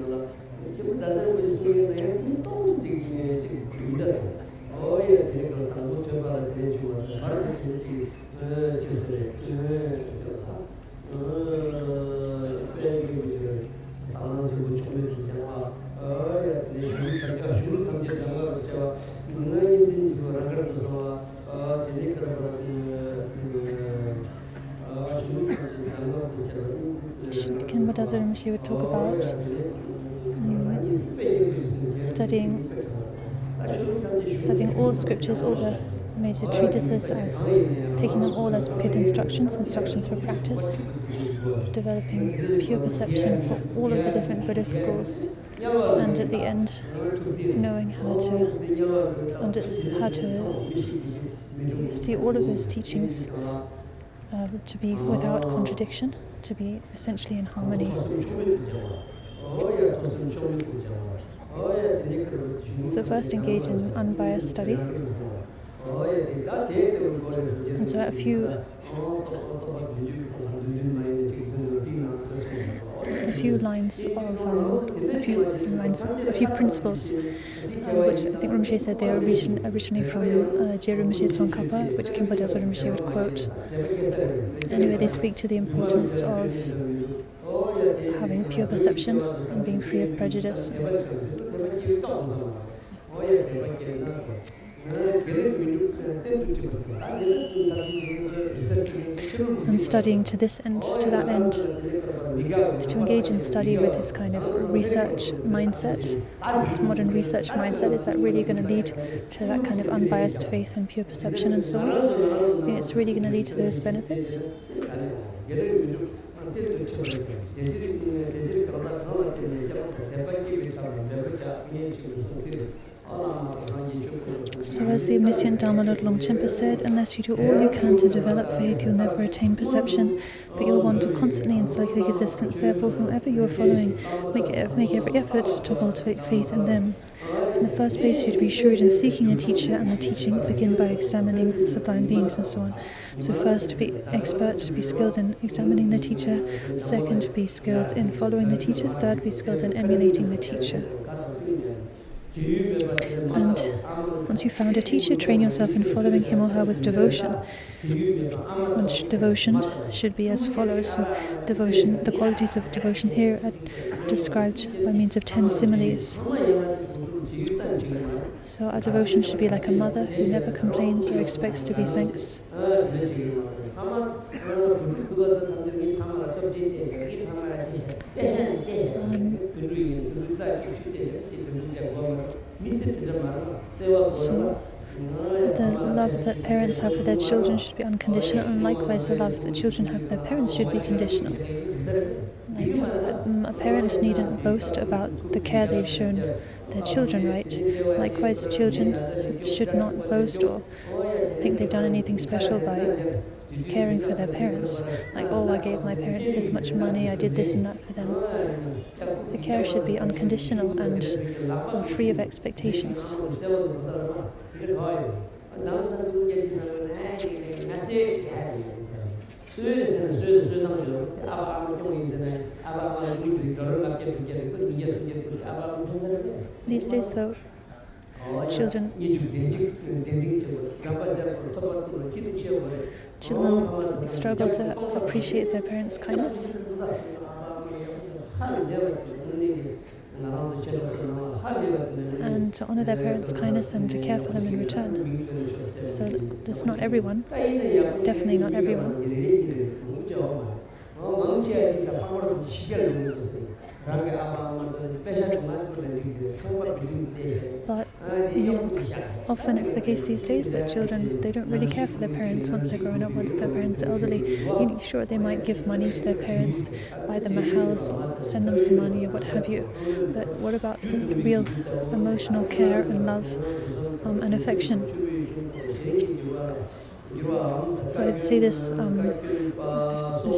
Rinpoche would talk about studying all scriptures, all the major treatises, as taking them all as pith instructions for practice, developing pure perception for all of the different Buddhist schools, and at the end, knowing how to see all of those teachings to be without contradiction, to be essentially in harmony. So first engage in unbiased study. And so a few principles, which I think Rinpoche said they are originally from Rinpoche Tsongkhapa, which Khenpo Delso Rinpoche would quote. Anyway, they speak to the importance of having pure perception and being free of prejudice. And studying to this end, to that end, to engage in study with this kind of research mindset, this modern research mindset, is that really going to lead to that kind of unbiased faith and pure perception and so on? I think it's really going to lead to those benefits. So as the omniscient Dharma Lord Longchenpa said, unless you do all you can to develop faith, you'll never attain perception, but you'll want to constantly in cyclic existence. Therefore, whomever you are following, make every effort to cultivate faith in them. In the first place, you'd be shrewd in seeking a teacher and the teaching. Begin by examining the sublime beings and so on. So first, be expert, be skilled in examining the teacher. Second, be skilled in following the teacher. Third, be skilled in emulating the teacher. And once you've found a teacher, train yourself in following him or her with devotion. Devotion should be as follows. So devotion, the qualities of devotion here are described by means of 10 similes. So our devotion should be like a mother who never complains or expects to be thanked. So the love that parents have for their children should be unconditional, and likewise the love that children have for their parents should be conditional. Like a parent needn't boast about the care they've shown their children, right? Likewise, children should not boast or think they've done anything special by caring for their parents. Like, oh, I gave my parents this much money, I did this and that for them. The care should be unconditional and free of expectations. These days, though, children struggle to appreciate their parents' kindness. And to honor their parents' kindness and to care for them in return. So that's not everyone, definitely not everyone. But often it's the case these days that children, they don't really care for their parents once they're grown up, once their parents are elderly. Sure, they might give money to their parents, buy them a house, or send them some money or what have you. But what about real emotional care and love and affection? So I'd say this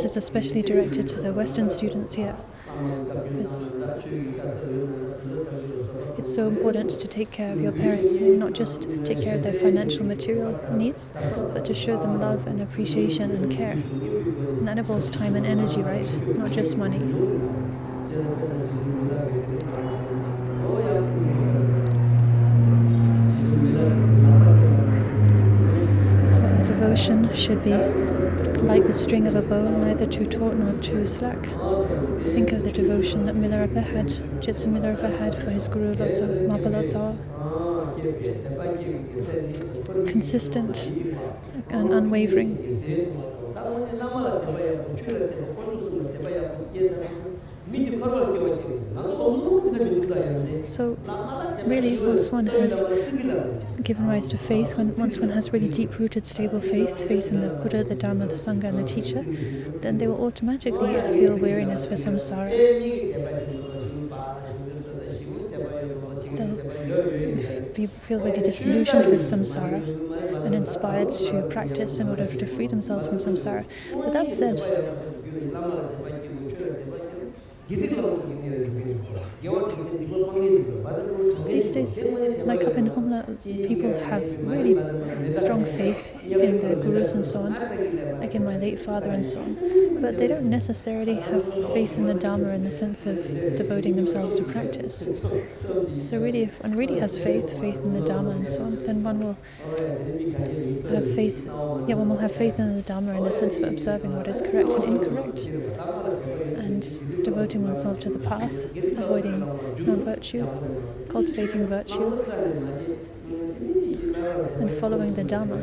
is especially directed to the Western students here, because it's so important to take care of your parents, and not just take care of their financial material needs, but to show them love and appreciation and care. And that involves time and energy, right? Not just money. Devotion should be like the string of a bow, neither too taut nor too slack. Think of the devotion that Milarepa had, Jitsu Milarepa had for his Guru Mapa Lord Sawa. Consistent and unwavering. So, really, once one has given rise to faith, once one has really deep-rooted, stable faith in the Buddha, the Dharma, the Sangha, and the teacher, then they will automatically feel weariness for samsara. They'll feel really disillusioned with samsara and inspired to practice in order to free themselves from samsara. But that said, these days, like up in Homla, people have really strong faith in their gurus and so on, like in my late father and so on. But they don't necessarily have faith in the Dharma in the sense of devoting themselves to practice. So really, if one really has faith in the Dharma and so on, then one will have faith. Yeah, one will have faith in the Dharma in the sense of observing what is correct and incorrect, and devoting oneself to the path, avoiding non-virtue, cultivating virtue. and following the Dharma.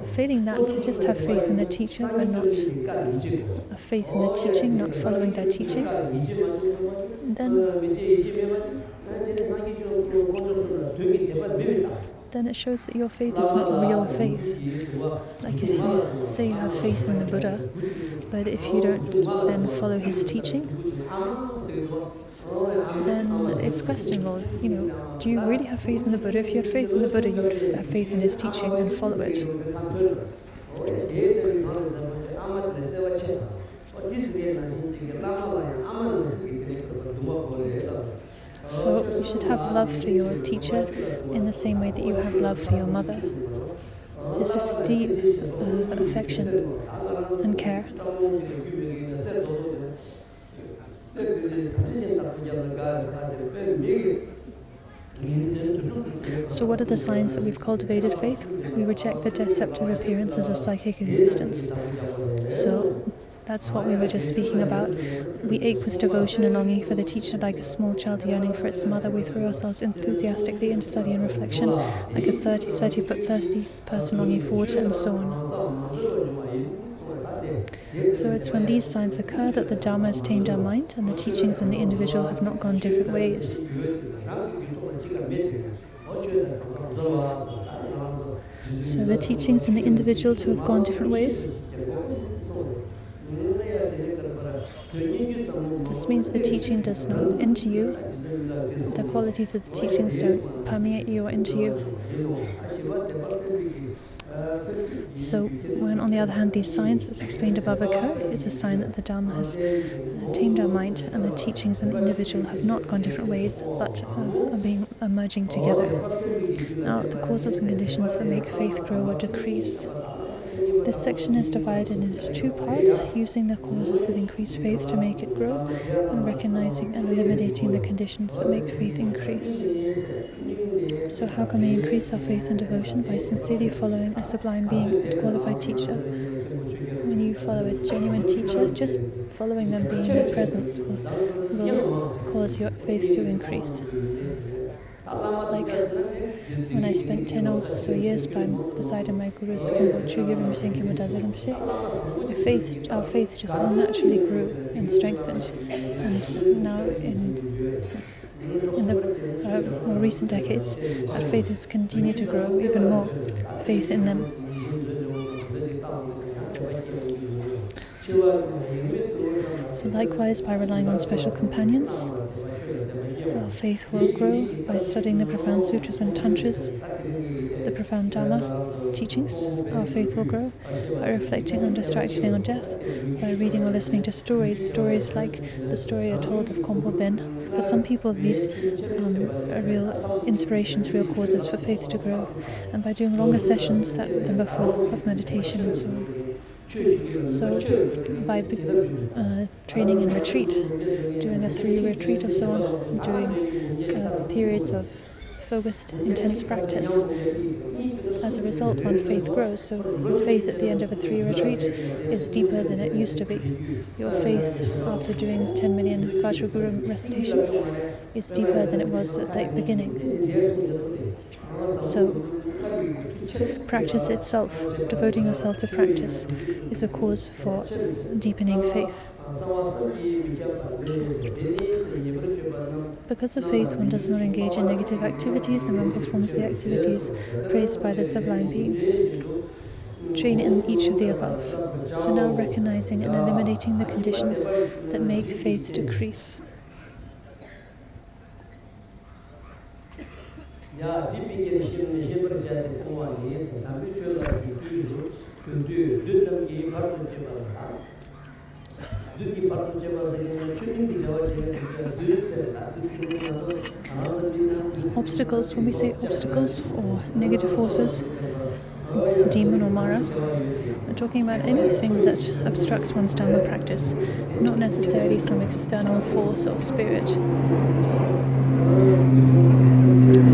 Failing that, to just have faith in the teacher but not a faith in the teaching, not following their teaching, then it shows that your faith is not real faith. Like if you say you have faith in the Buddha, but if you don't then follow his teaching, then it's questionable. Do you really have faith in the Buddha? If you had faith in the Buddha, you would have faith in his teaching and follow it. So you should have love for your teacher in the same way that you have love for your mother. Just this deep affection and care. So what are the signs that we've cultivated faith? We reject the deceptive appearances of psychic existence. So that's what we were just speaking about. We ache with devotion and longing for the teacher like a small child yearning for its mother. We throw ourselves enthusiastically into study and reflection like a thirsty person longing for water, and so on. So it's when these signs occur that the Dharma has tamed our mind and the teachings in the individual have not gone different ways. So the teachings in the individual to have gone different ways. This means the teaching does not enter you. The qualities of the teachings don't permeate you or enter you. So when, on the other hand, these signs, as explained above, occur, it's a sign that the Dharma has tamed our mind and the teachings in the individual have not gone different ways, but are merging together. Now, the causes and conditions that make faith grow or decrease. This section is divided into two parts, using the causes that increase faith to make it grow, and recognizing and eliminating the conditions that make faith increase. So how can we increase our faith and devotion? By sincerely following a sublime being, a qualified teacher. When you follow a genuine teacher, just following them, being in their presence, will cause your faith to increase. Like when I spent 10 or so years by the side of my gurus, our faith just naturally grew and strengthened. And now, in the more recent decades, that faith has continued to grow even more. Faith in them. So likewise, by relying on special companions, our faith will grow by studying the profound sutras and tantras, the profound Dharma teachings. Our faith will grow by reflecting on distracting on death, by reading or listening to stories like the story I told of Kompo Ben. For some people, these are real inspirations, real causes for faith to grow, and by doing longer sessions than before of meditation and so on. So, by training in retreat, doing a 3 retreat or so on, doing periods of focused, intense practice, as a result, one faith grows. So, your faith at the end of a 3 retreat is deeper than it used to be. Your faith after doing 10 million Vajraguru recitations is deeper than it was at the beginning. So, practice itself, devoting yourself to practice, is a cause for deepening faith. Because of faith, one does not engage in negative activities, and one performs the activities praised by the sublime beings. Train in each of the above. So now recognizing and eliminating the conditions that make faith decrease. Obstacles, when we say obstacles or negative forces, demon or Mara, we're talking about anything that obstructs one's Dharma practice, not necessarily some external force or spirit.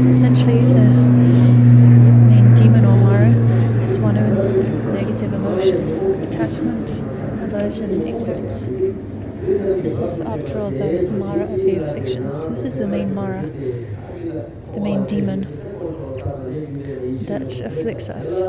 Essentially, the main demon or Mara is one's negative emotions, attachment, aversion and ignorance. This is, after all, the Mara of the afflictions. This is the main Mara, the main demon. that afflicts us.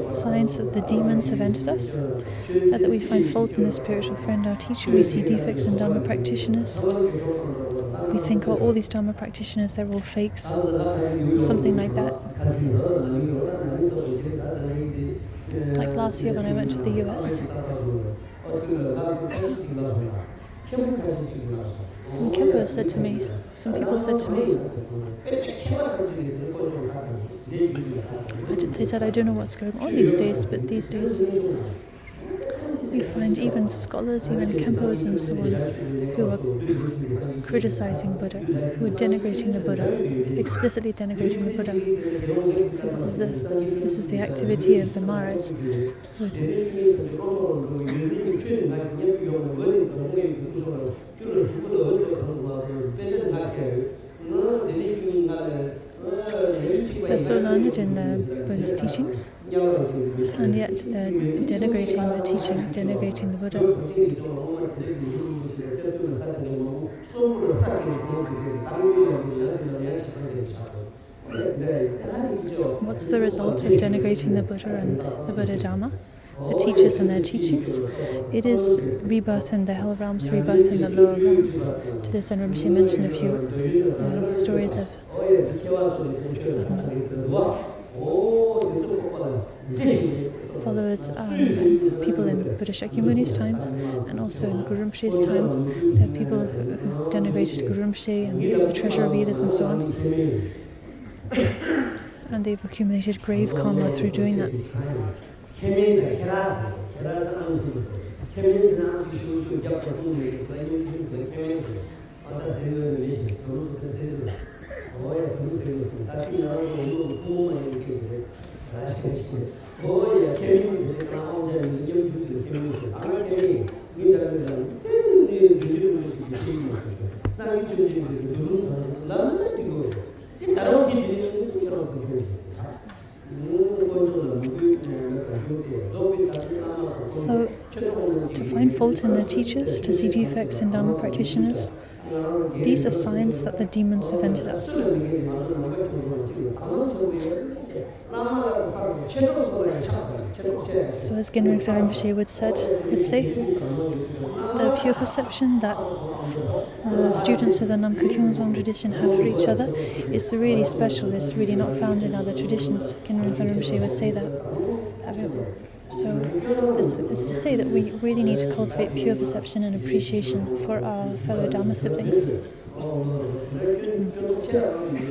Signs that the demons have entered us, that we find fault in the spiritual friend, our teacher, we see defects in Dharma practitioners. We think, oh, all these Dharma practitioners, they're all fakes, or something like that. Like last year when I went to the US, some people said to me, they said, I don't know what's going on these days, but these days we find even scholars, even Kempos and so on, who are criticizing Buddha, who are denigrating the Buddha, explicitly denigrating the Buddha. So this is the activity of the Maras. They're so learned in the Buddhist teachings, and yet they're denigrating the teaching, denigrating the Buddha. What's the result of denigrating the Buddha and the Buddha Dharma? The teachers and their teachings? It is rebirth in the hell realms, rebirth in the lower realms. To this end, Rinpoche mentioned a few stories of followers, people in Buddha Shakyamuni's time, and also in Guru Rinpoche's time. There are people who've denigrated Guru Rinpoche and the treasure readers and so on. And they've accumulated grave karma through doing that. So, to find fault in their teachers, to see defects in Dharma practitioners, these are signs that the demons have entered us. So as Genriksa Rinpoche would say, the pure perception that students of the Namkha Kyungzong tradition have for each other is really special, it's really not found in other traditions. Genriksa Rinpoche would say that. So it's to say that we really need to cultivate pure perception and appreciation for our fellow Dharma siblings.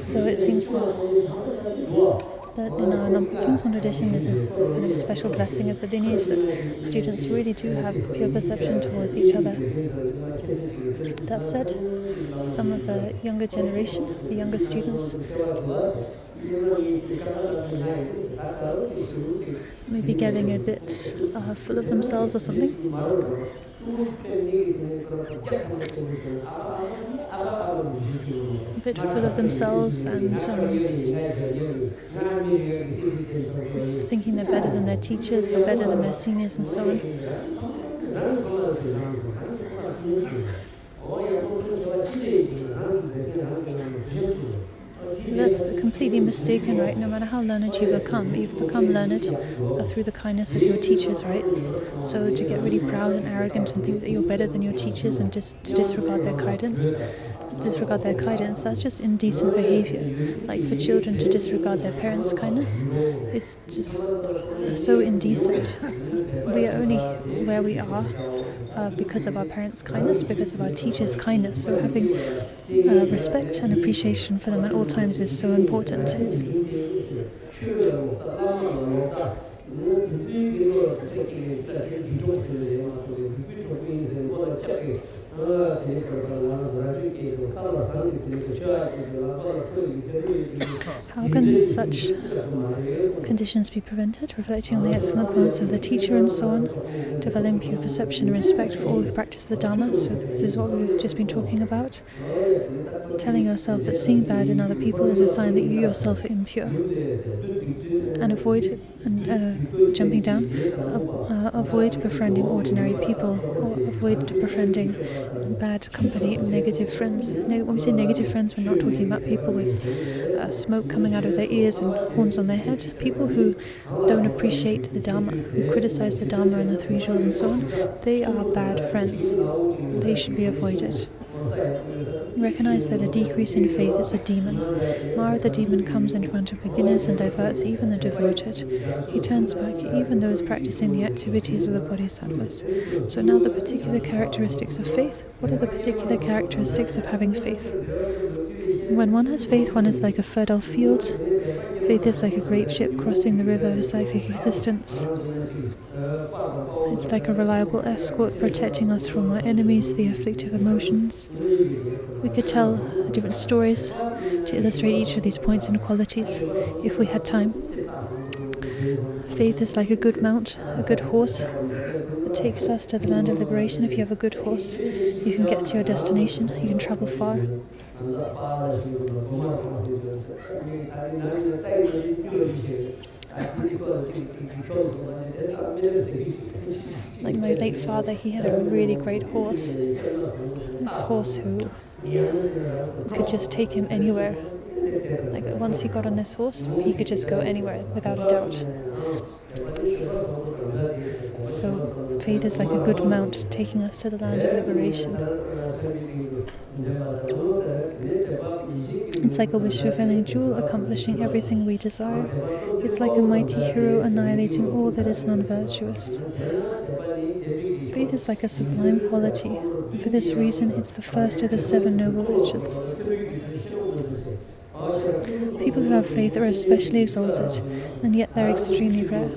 So it seems that in our Namkha Kyungsong tradition, this is kind of a special blessing of the lineage, that students really do have pure perception towards each other. That said, some of the younger generation, the younger students, maybe getting a bit full of themselves or something. A bit full of themselves and thinking they're better than their teachers, they're better than their seniors and so on. That's completely mistaken, right? No matter how learned you've become learned through the kindness of your teachers, right? So to get really proud and arrogant and think that you're better than your teachers and just to disregard their guidance, that's just indecent behavior. Like for children to disregard their parents' kindness, it's just so indecent. We are only where we are because of our parents' kindness, because of our teachers' kindness. So having respect and appreciation for them at all times is so important. How can such conditions be prevented? Reflecting on the excellent qualities of the teacher and so on, developing pure perception and respect for all who practice the Dharma. So this is what we've just been talking about. Telling yourself that seeing bad in other people is a sign that you yourself are impure. And avoid jumping down. Avoid befriending ordinary people, or avoid befriending bad company, negative friends. When we say negative friends, we're not talking about people with smoke coming out of their ears and horns on their head. People who don't appreciate the Dharma, who criticize the Dharma and the three jewels and so on, they are bad friends. They should be avoided. Recognize that a decrease in faith is a demon. Mara the demon comes in front of beginners and diverts even the devoted. He turns back even those practicing the activities of the bodhisattvas. So now the particular characteristics of faith. What are the particular characteristics of having faith? When one has faith, one is like a fertile field. Faith is like a great ship crossing the river of cyclic existence. It's like a reliable escort protecting us from our enemies, the afflictive emotions. We could tell different stories to illustrate each of these points and qualities if we had time. Faith is like a good mount, a good horse that takes us to the land of liberation. If you have a good horse, you can get to your destination, you can travel far. Like my late father, he had a really great horse. This horse who could just take him anywhere. Like once he got on this horse, he could just go anywhere without a doubt. So faith is like a good mount taking us to the land of liberation. It's like a wish-fulfilling jewel accomplishing everything we desire. It's like a mighty hero annihilating all that is non-virtuous. Faith is like a sublime quality, and for this reason it's the first of the 7 noble riches. People who have faith are especially exalted, and yet they're extremely rare.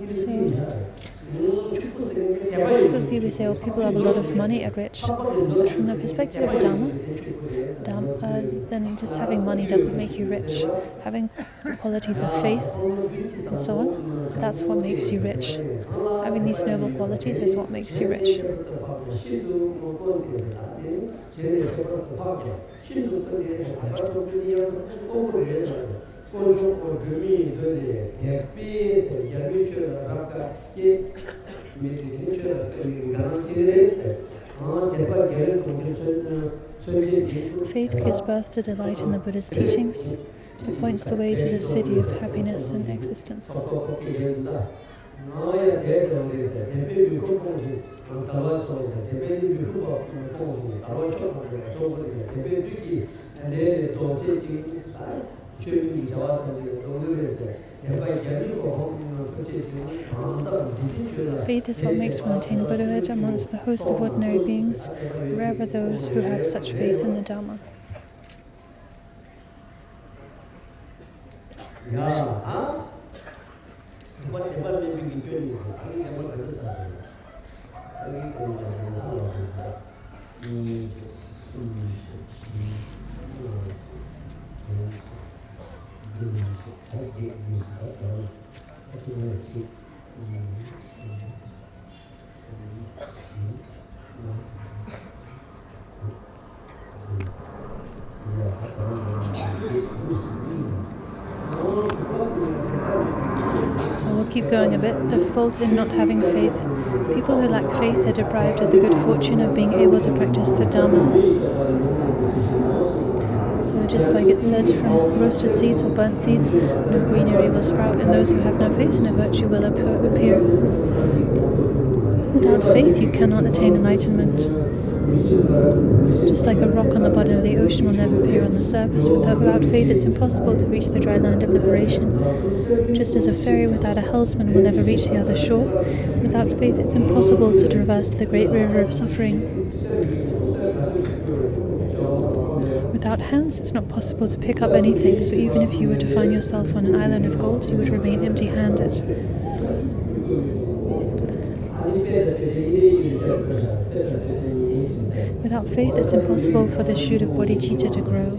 So, typically we say, oh, people who have a lot of money are rich. But from the perspective of Dharma, then just having money doesn't make you rich. Having the qualities of faith and so on, that's what makes you rich. Having these noble qualities is what makes you rich. Faith gives birth to delight in the Buddha's teachings. It points the way to the city of happiness and existence. Faith is what makes one attain Buddhahood amongst the host of ordinary beings. Rare are those who have such faith in the Dhamma. So we'll keep going a bit. The fault in not having faith. People who lack faith are deprived of the good fortune of being able to practice the Dhamma. So just like it said, from roasted seeds or burnt seeds, no greenery will sprout, and those who have no faith, no virtue will appear. Without faith, you cannot attain enlightenment. Just like a rock on the bottom of the ocean will never appear on the surface, without faith it's impossible to reach the dry land of liberation. Just as a ferry without a helmsman will never reach the other shore, without faith it's impossible to traverse the great river of suffering. Without hands, it's not possible to pick up anything, so even if you were to find yourself on an island of gold, you would remain empty-handed. Without faith, it's impossible for the shoot of bodhicitta to grow.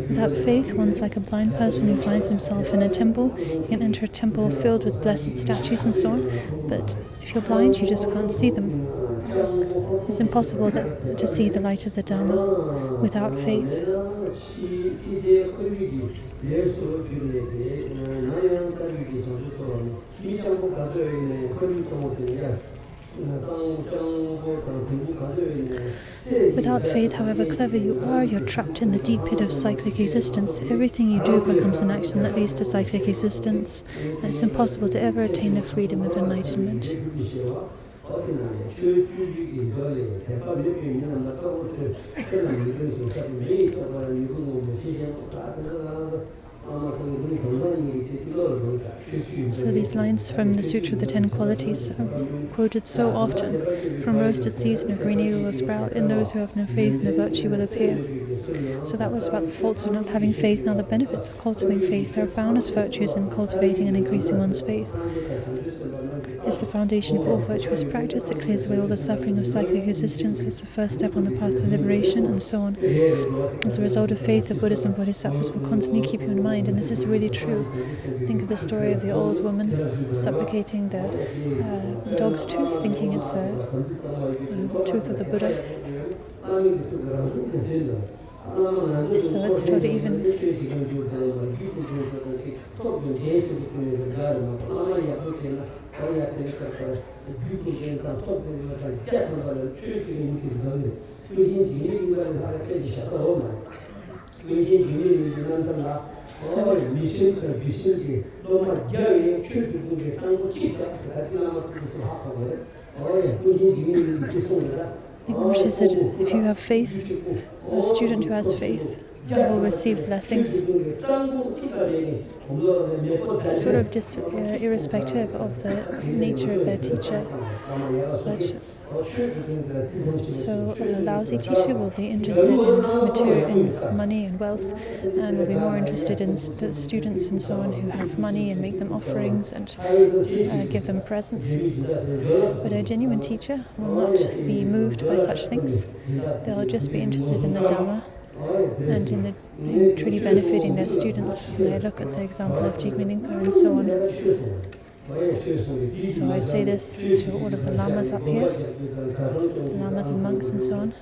Without faith, one's like a blind person who finds himself in a temple. He can enter a temple filled with blessed statues and so on, but if you're blind, you just can't see them. It's impossible to see the light of the Dharma without faith. Without faith, however clever you are, you're trapped in the deep pit of cyclic existence. Everything you do becomes an action that leads to cyclic existence, and it's impossible to ever attain the freedom of enlightenment. So these lines from the Sutra of the Ten Qualities are quoted so often. From roasted seeds no green eagle will sprout. In those who have no faith, no virtue will appear. So that was about the faults of not having faith. Now the benefits of cultivating faith. There are boundless virtues in cultivating and increasing one's faith. It's the foundation of all virtuous practice. It clears away all the suffering of cyclic existence. It's the first step on the path to liberation, and so on. As a result of faith, the Buddhas and Bodhisattvas will constantly keep you in mind, and this is really true. Think of the story of the old woman supplicating the dog's tooth, thinking it's a tooth of the Buddha. So it's true to even the Maharshi said, if you have faith, a student who has faith will receive blessings, sort of irrespective of the nature of their teacher. So a lousy teacher will be interested in money and wealth, and will be more interested in the students and so on who have money and make them offerings and give them presents. But a genuine teacher will not be moved by such things. They'll just be interested in the Dhamma and in truly benefiting their students. And I look at the example of Jigme Ningpa and so on. So I say this to all of the lamas up here, the lamas and monks and so on.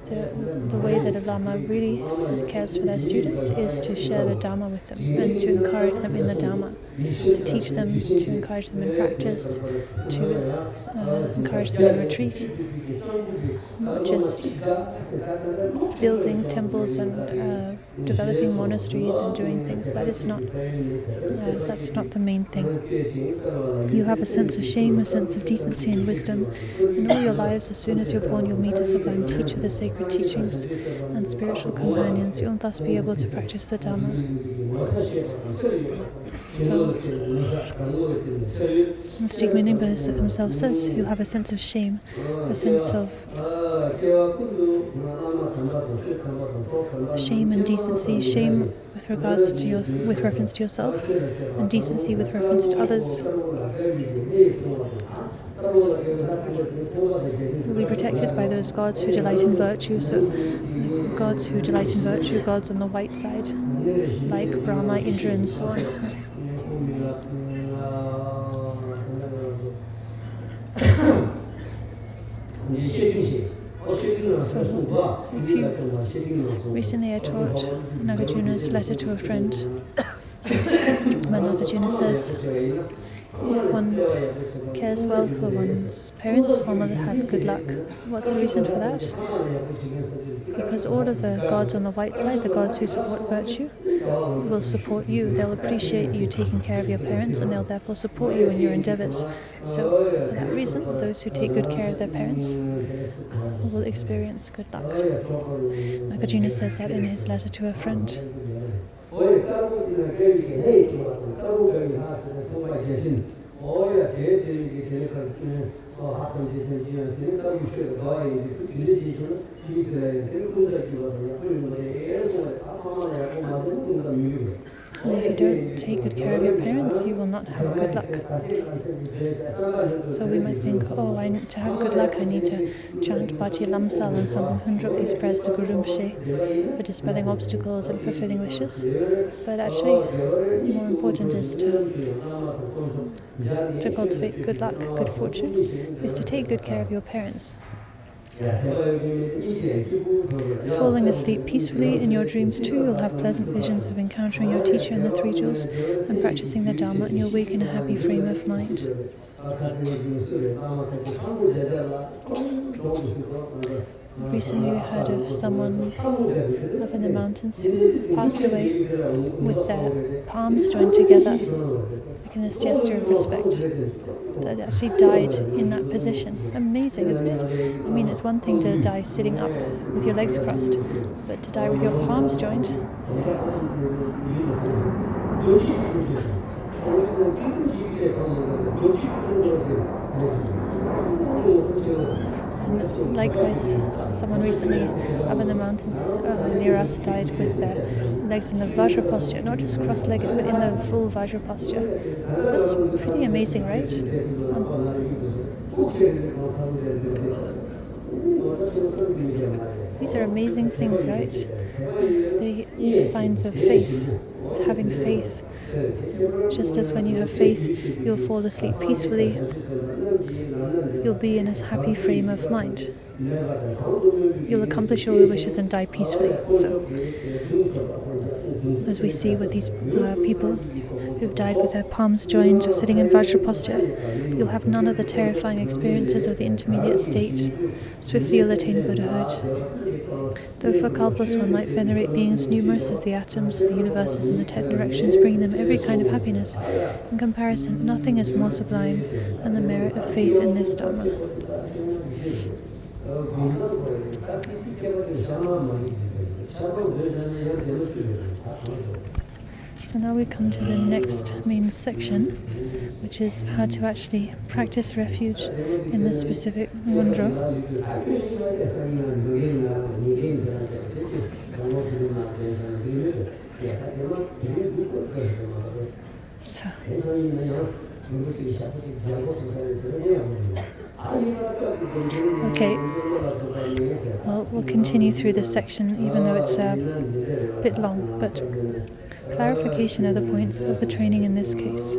The way that a lama really cares for their students is to share the Dhamma with them and to encourage them in the Dhamma, to teach them, to encourage them in practice, to encourage them in retreat, not just building temples and developing monasteries and doing things. That's not the main thing. You have a sense of shame, a sense of decency and wisdom. In all your lives, as soon as you're born, you'll meet a sublime teacher, the sacred teachings and spiritual companions. You'll thus be able to practice the Dhamma. So, as Jigme Ningpa himself says, you'll have a sense of shame, a sense of shame and decency. Shame with reference to yourself, and decency with reference to others. Will be protected by those gods who delight in virtue. So, gods who delight in virtue, gods on the white side, like Brahma, Indra, and so on. So, recently I taught Nagarjuna's letter to a friend. When Nagarjuna says, if one cares well for one's parents, one will have good luck. What's the reason for that? Because all of the gods on the white side, the gods who support virtue, will support you. They'll appreciate you taking care of your parents, and they'll therefore support you in your endeavors. So, for that reason, those who take good care of their parents will experience good luck. Nagarjuna says that in his letter to a friend. If you don't take good care of your parents, you will not have good luck. So we might think, to have good luck, I need to chant Bachi Lamsal and some Ngondro, these prayers to Guru Rinpoche for dispelling obstacles and fulfilling wishes. But actually, more important is to cultivate good luck, good fortune, is to take good care of your parents. Falling asleep peacefully in your dreams too, you'll have pleasant visions of encountering your teacher in the Three Jewels and practicing the Dharma, and you'll wake in a happy frame of mind. Recently we heard of someone up in the mountains who passed away with their palms joined together, like in this gesture of respect. That actually died in that position. Amazing, isn't it? I mean, it's one thing to die sitting up with your legs crossed, but to die with your palms joined. And likewise, someone recently up in the mountains near us died with their legs in the Vajra posture, not just cross-legged, but in the full Vajra posture. That's pretty amazing, right? These are amazing things, right? The signs of faith, of having faith. Just as when you have faith, you'll fall asleep peacefully, you'll be in a happy frame of mind. You'll accomplish all your wishes and die peacefully. So, as we see with these people who've died with their palms joined or sitting in Vajra posture, you'll have none of the terrifying experiences of the intermediate state. Swiftly you'll attain Buddhahood. Though for kalpas one might venerate beings numerous as the atoms of the universes in the 10 directions, bringing them every kind of happiness, in comparison, nothing is more sublime than the merit of faith in this Dharma. So now we come to the next main section, which is how to actually practice refuge in this specific Ngondro. So, okay, well, we'll continue through this section, even though it's a bit long, but clarification of the points of the training in this case.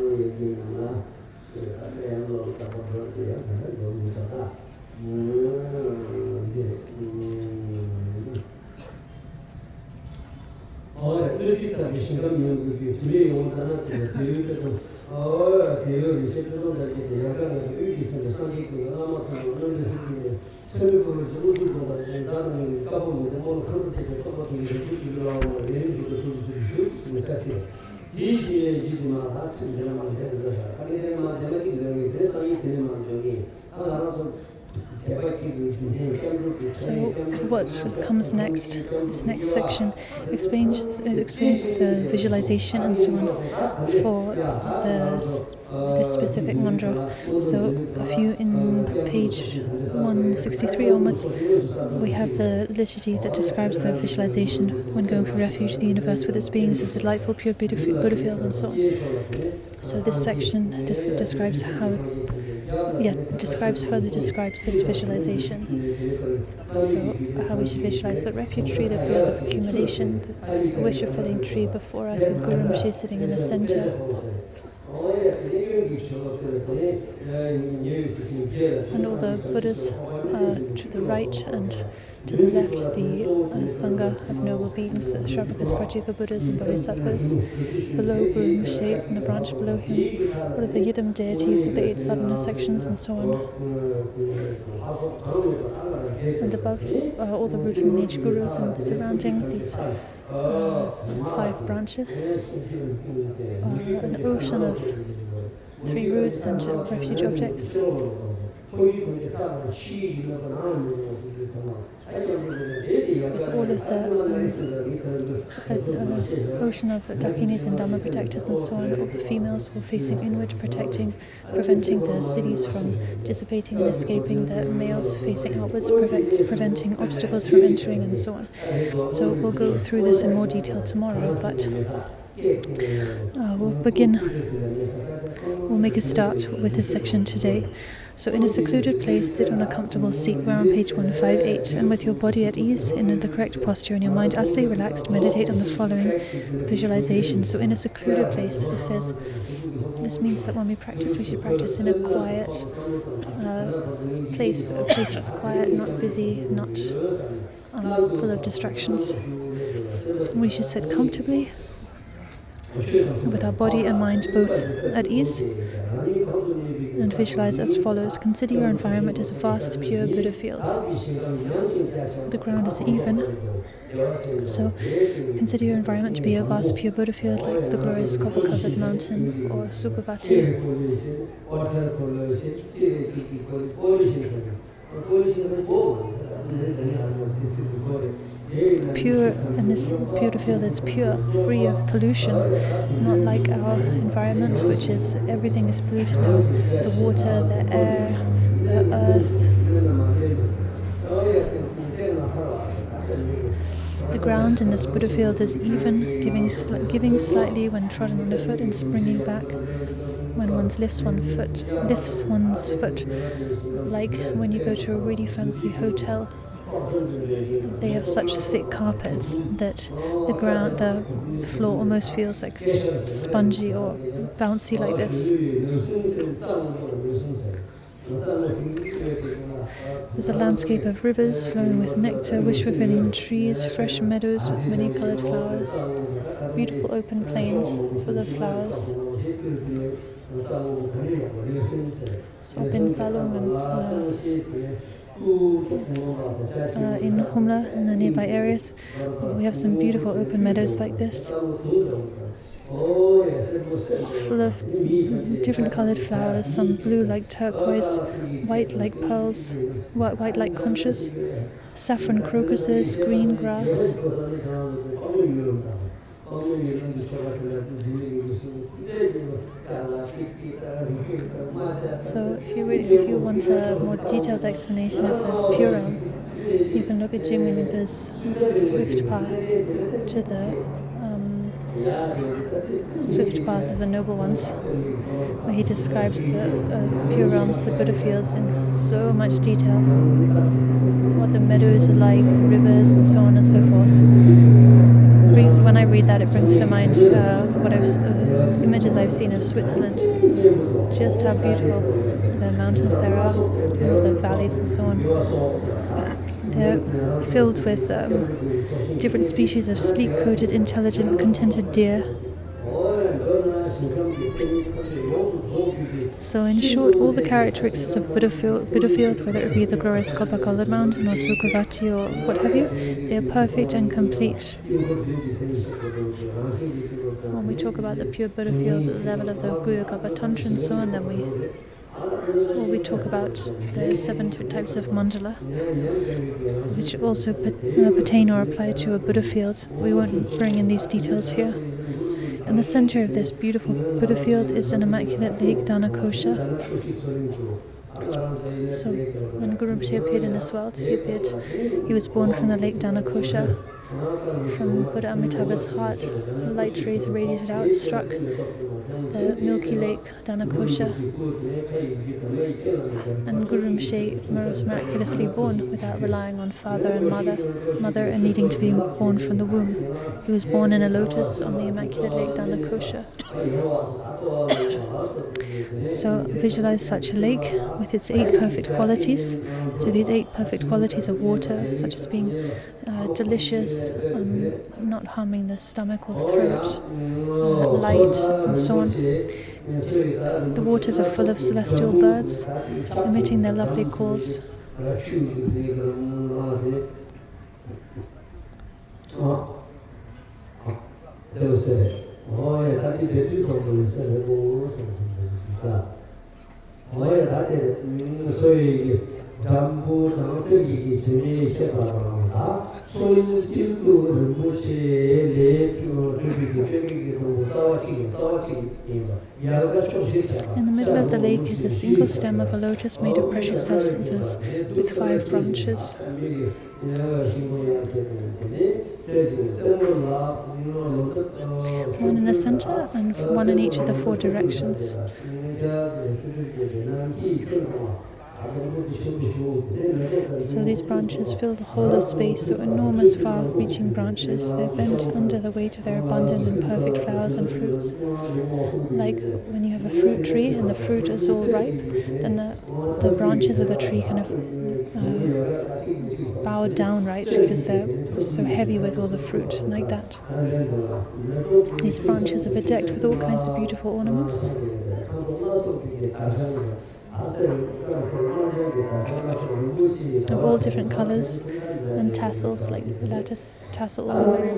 So what comes next, this next section, explains the visualization and so on for this specific Ngondro. So if you in page 163 onwards, we have the liturgy that describes the visualization when going for refuge, the universe with its beings as a delightful pure Buddha field and so on. So this section describes further describes this visualization. So how we should visualize the refuge tree, the field of accumulation, the wish-fulfilling tree before us with Guru Rinpoche sitting in the center. And all the Buddhas to the right and to the left, the Sangha of noble beings, Shravakas, Pratyeka Buddhas and Bodhisattvas. Below Guru Rinpoche and the branch below him, all of the Yidam deities of the 8 sadhana sections and so on. And above, all the root and lineage gurus, and surrounding these 5 branches, an ocean of 3 roots and refuge objects. With all of the ocean of Dakinis and Dhamma protectors and so on, all the females all facing inward, preventing the cities from dissipating and escaping, the males facing outwards, preventing obstacles from entering and so on. So we'll go through this in more detail tomorrow, but We'll make a start with this section today. So in a secluded place, sit on a comfortable seat. We're on page 158, and with your body at ease, in the correct posture and your mind utterly relaxed, meditate on the following visualization. So in a secluded place, this means that when we practice, we should practice in a quiet place, a place that's quiet, not busy, not full of distractions. We should sit comfortably with our body and mind both at ease, and visualize as follows. Consider your environment as a vast, pure Buddha field. The ground is even, so consider your environment to be a vast, pure Buddha field, like the glorious copper-covered mountain or Sukhavati. Pure, and this Buddha field is pure, free of pollution, not like our environment, which is everything is polluted now. The water, the air, the earth. The ground in this Buddha field is even, giving slightly when trodden underfoot and springing back when one lifts one's foot, like when you go to a really fancy hotel. They have such thick carpets that the floor almost feels like spongy or bouncy like this. There's a landscape of rivers flowing with nectar, wish-fulfilling trees, fresh meadows with many coloured flowers, beautiful open plains full of flowers. Stop in Salong and in Humla and the nearby areas. We have some beautiful open meadows like this, full of different coloured flowers, some blue like turquoise, white like pearls, white like conchs, saffron crocuses, green grass. So if you want a more detailed explanation of the Pure Realm, you can look at Jigme Rinpoche's Swift Path to the Swift Path of the Noble Ones, where he describes the Pure Realms, the Buddha fields, in so much detail. What the meadows are like, the rivers, and so on and so forth. When I read that, it brings to mind images I've seen of Switzerland. Just how beautiful the mountains there are, and the valleys and so on. They're filled with different species of sleek-coated, intelligent, contented deer. So in short, all the characteristics of Buddha field, whether it be the glorious copper-coloured mountain or Sukhavati or what have you, they are perfect and complete. When we talk about the pure Buddha field at the level of the Guhyakapa Tantra and so on, then we talk about the 7 types of mandala, which also pertain or apply to a Buddha field. We won't bring in these details here. In the center of this beautiful Buddha field is an immaculate lake, Dhanakosha. So when Guru Rinpoche appeared in this world, he was born from the lake Dhanakosha. From Buddha Amitabha's heart, light rays radiated out, struck the milky lake Dhanakosha. And Guru Rinpoche was miraculously born without relying on father and mother and needing to be born from the womb. He was born in a lotus on the immaculate lake Dhanakosha. So visualize such a lake with its 8 perfect qualities. So these 8 perfect qualities of water, such as being delicious, not harming the stomach or throat, light, and so on. The waters are full of celestial birds, emitting their lovely calls. In the middle of the lake is a single stem of a lotus made of precious substances with 5 branches. One in the center and one in each of the 4 directions. So these branches fill the whole of space, so enormous far-reaching branches. They're bent under the weight of their abundant and perfect flowers and fruits. Like when you have a fruit tree and the fruit is all ripe, then the branches of the tree kind of bow down, right, because they're so heavy with all the fruit, like that. These branches are bedecked with all kinds of beautiful ornaments. Of all different colors and tassels, like lattice tassel ornaments.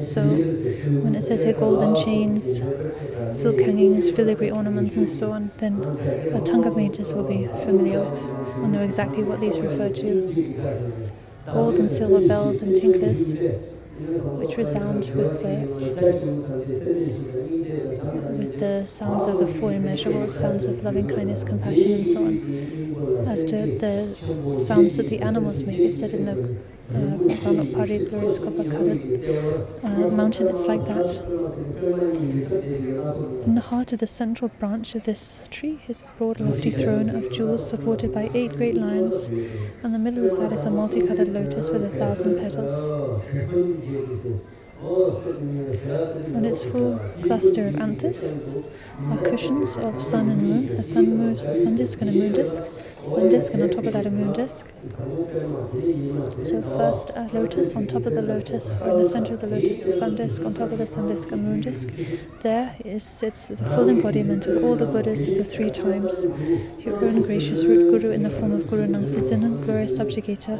So when it says here golden chains, silk hangings, filigree ornaments and so on, then a Tonga mages will be familiar with, will know exactly what these refer to. Gold and silver bells and tinklers, which resound with the sounds of the 4 immeasurables, sounds of loving kindness, compassion, and so on. As to the sounds that the animals make, it said in the mountain, it's like that. In the heart of the central branch of this tree is a broad, lofty throne of jewels supported by 8 great lions, and the middle of that is a multicolored lotus with 1,000 petals. On its full cluster of anthers are cushions of sun and moon, a sun disk and a moon disk, and on top of that a moon disk. So first a lotus, on top of the lotus, or in the center of the lotus, a sun disk, on top of the sun disk a moon disk. There sits the full embodiment of all the Buddhas of the 3 times. Your own gracious root Guru in the form of Guru Nangsizinan, glorious subjugator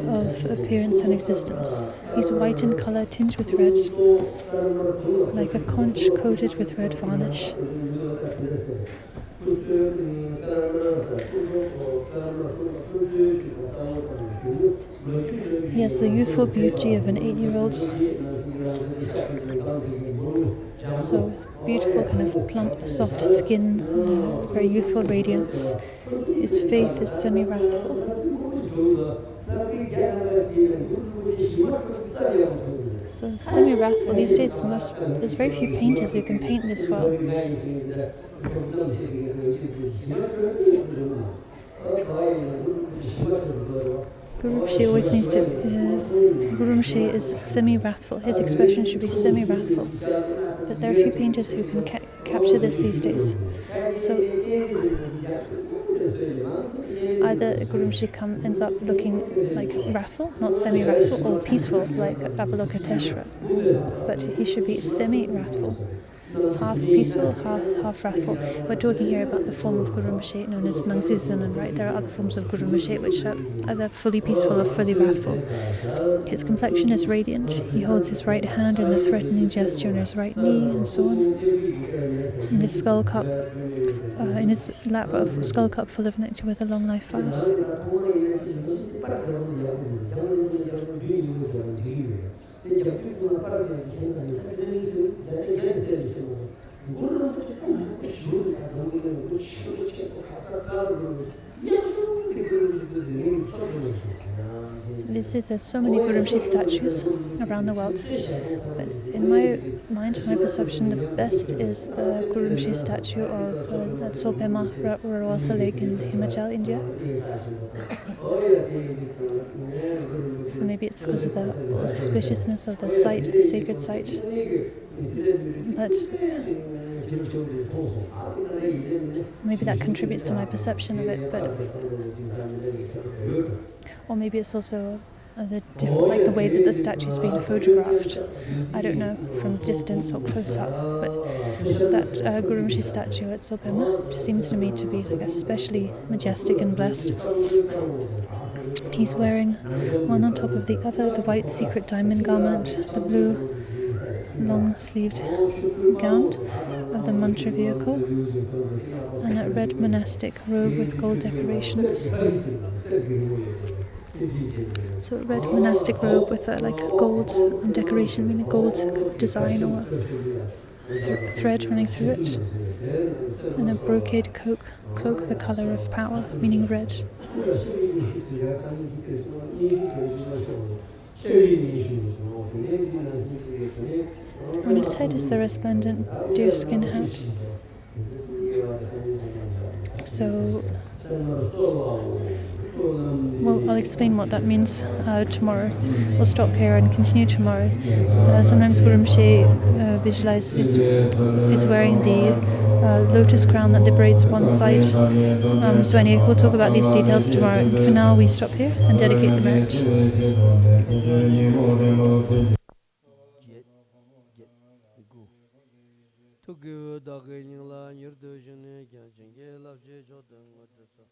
of appearance and existence. He's white in color, tinged with red, like a conch coated with red varnish. He has the youthful beauty of an 8-year-old. So with beautiful kind of plump, soft skin, and a very youthful radiance. His faith is semi-wrathful. So semi-wrathful. These days there's very few painters who can paint this well. Guru Rinpoche always needs to... Guru Rinpoche is semi-wrathful. His expression should be semi-wrathful. But there are few painters who can capture this these days. So either Guru Rinpoche ends up looking like wrathful, not semi-wrathful, or peaceful, like Avalokiteshvara. But he should be semi-wrathful. Half peaceful, half wrathful. We're talking here about the form of Guru Rinpoche known as Nangsizinan, right? There are other forms of Guru Rinpoche which are either fully peaceful or fully wrathful. His complexion is radiant. He holds his right hand in the threatening gesture on his right knee, and so on. In his skull cup, in his lap, a skull cup full of nectar with a long life vase. So there's so many Guru Rinpoche statues around the world, but in my mind, my perception, the best is the Guru Rinpoche statue of at Sopema Rawasa Lake in Himachal, India. So maybe it's because of the auspiciousness of the site, the sacred site. But maybe that contributes to my perception of it. But or maybe it's also like the way that the statue's been photographed. I don't know, from distance or close up. But that Guru Rinpoche statue at Sopema seems to me to be like especially majestic and blessed. He's wearing one on top of the other, the white secret diamond garment, the blue long-sleeved gown of the mantra vehicle, and a red monastic robe with gold decorations. So a red monastic robe with a gold decoration, meaning gold design or thread running through it, and a brocade cloak the color of power, meaning red. On its head is the resplendent deerskin hat. So, well, I'll explain what that means tomorrow. We'll stop here and continue tomorrow. Sometimes Gurumshi visualize is wearing the lotus crown that liberates one side. So anyway, we'll talk about these details tomorrow. For now, we stop here and dedicate the merit. Tokyo Dagayingla Yurdojane Ganjenge Lavje Jodang Madrasa.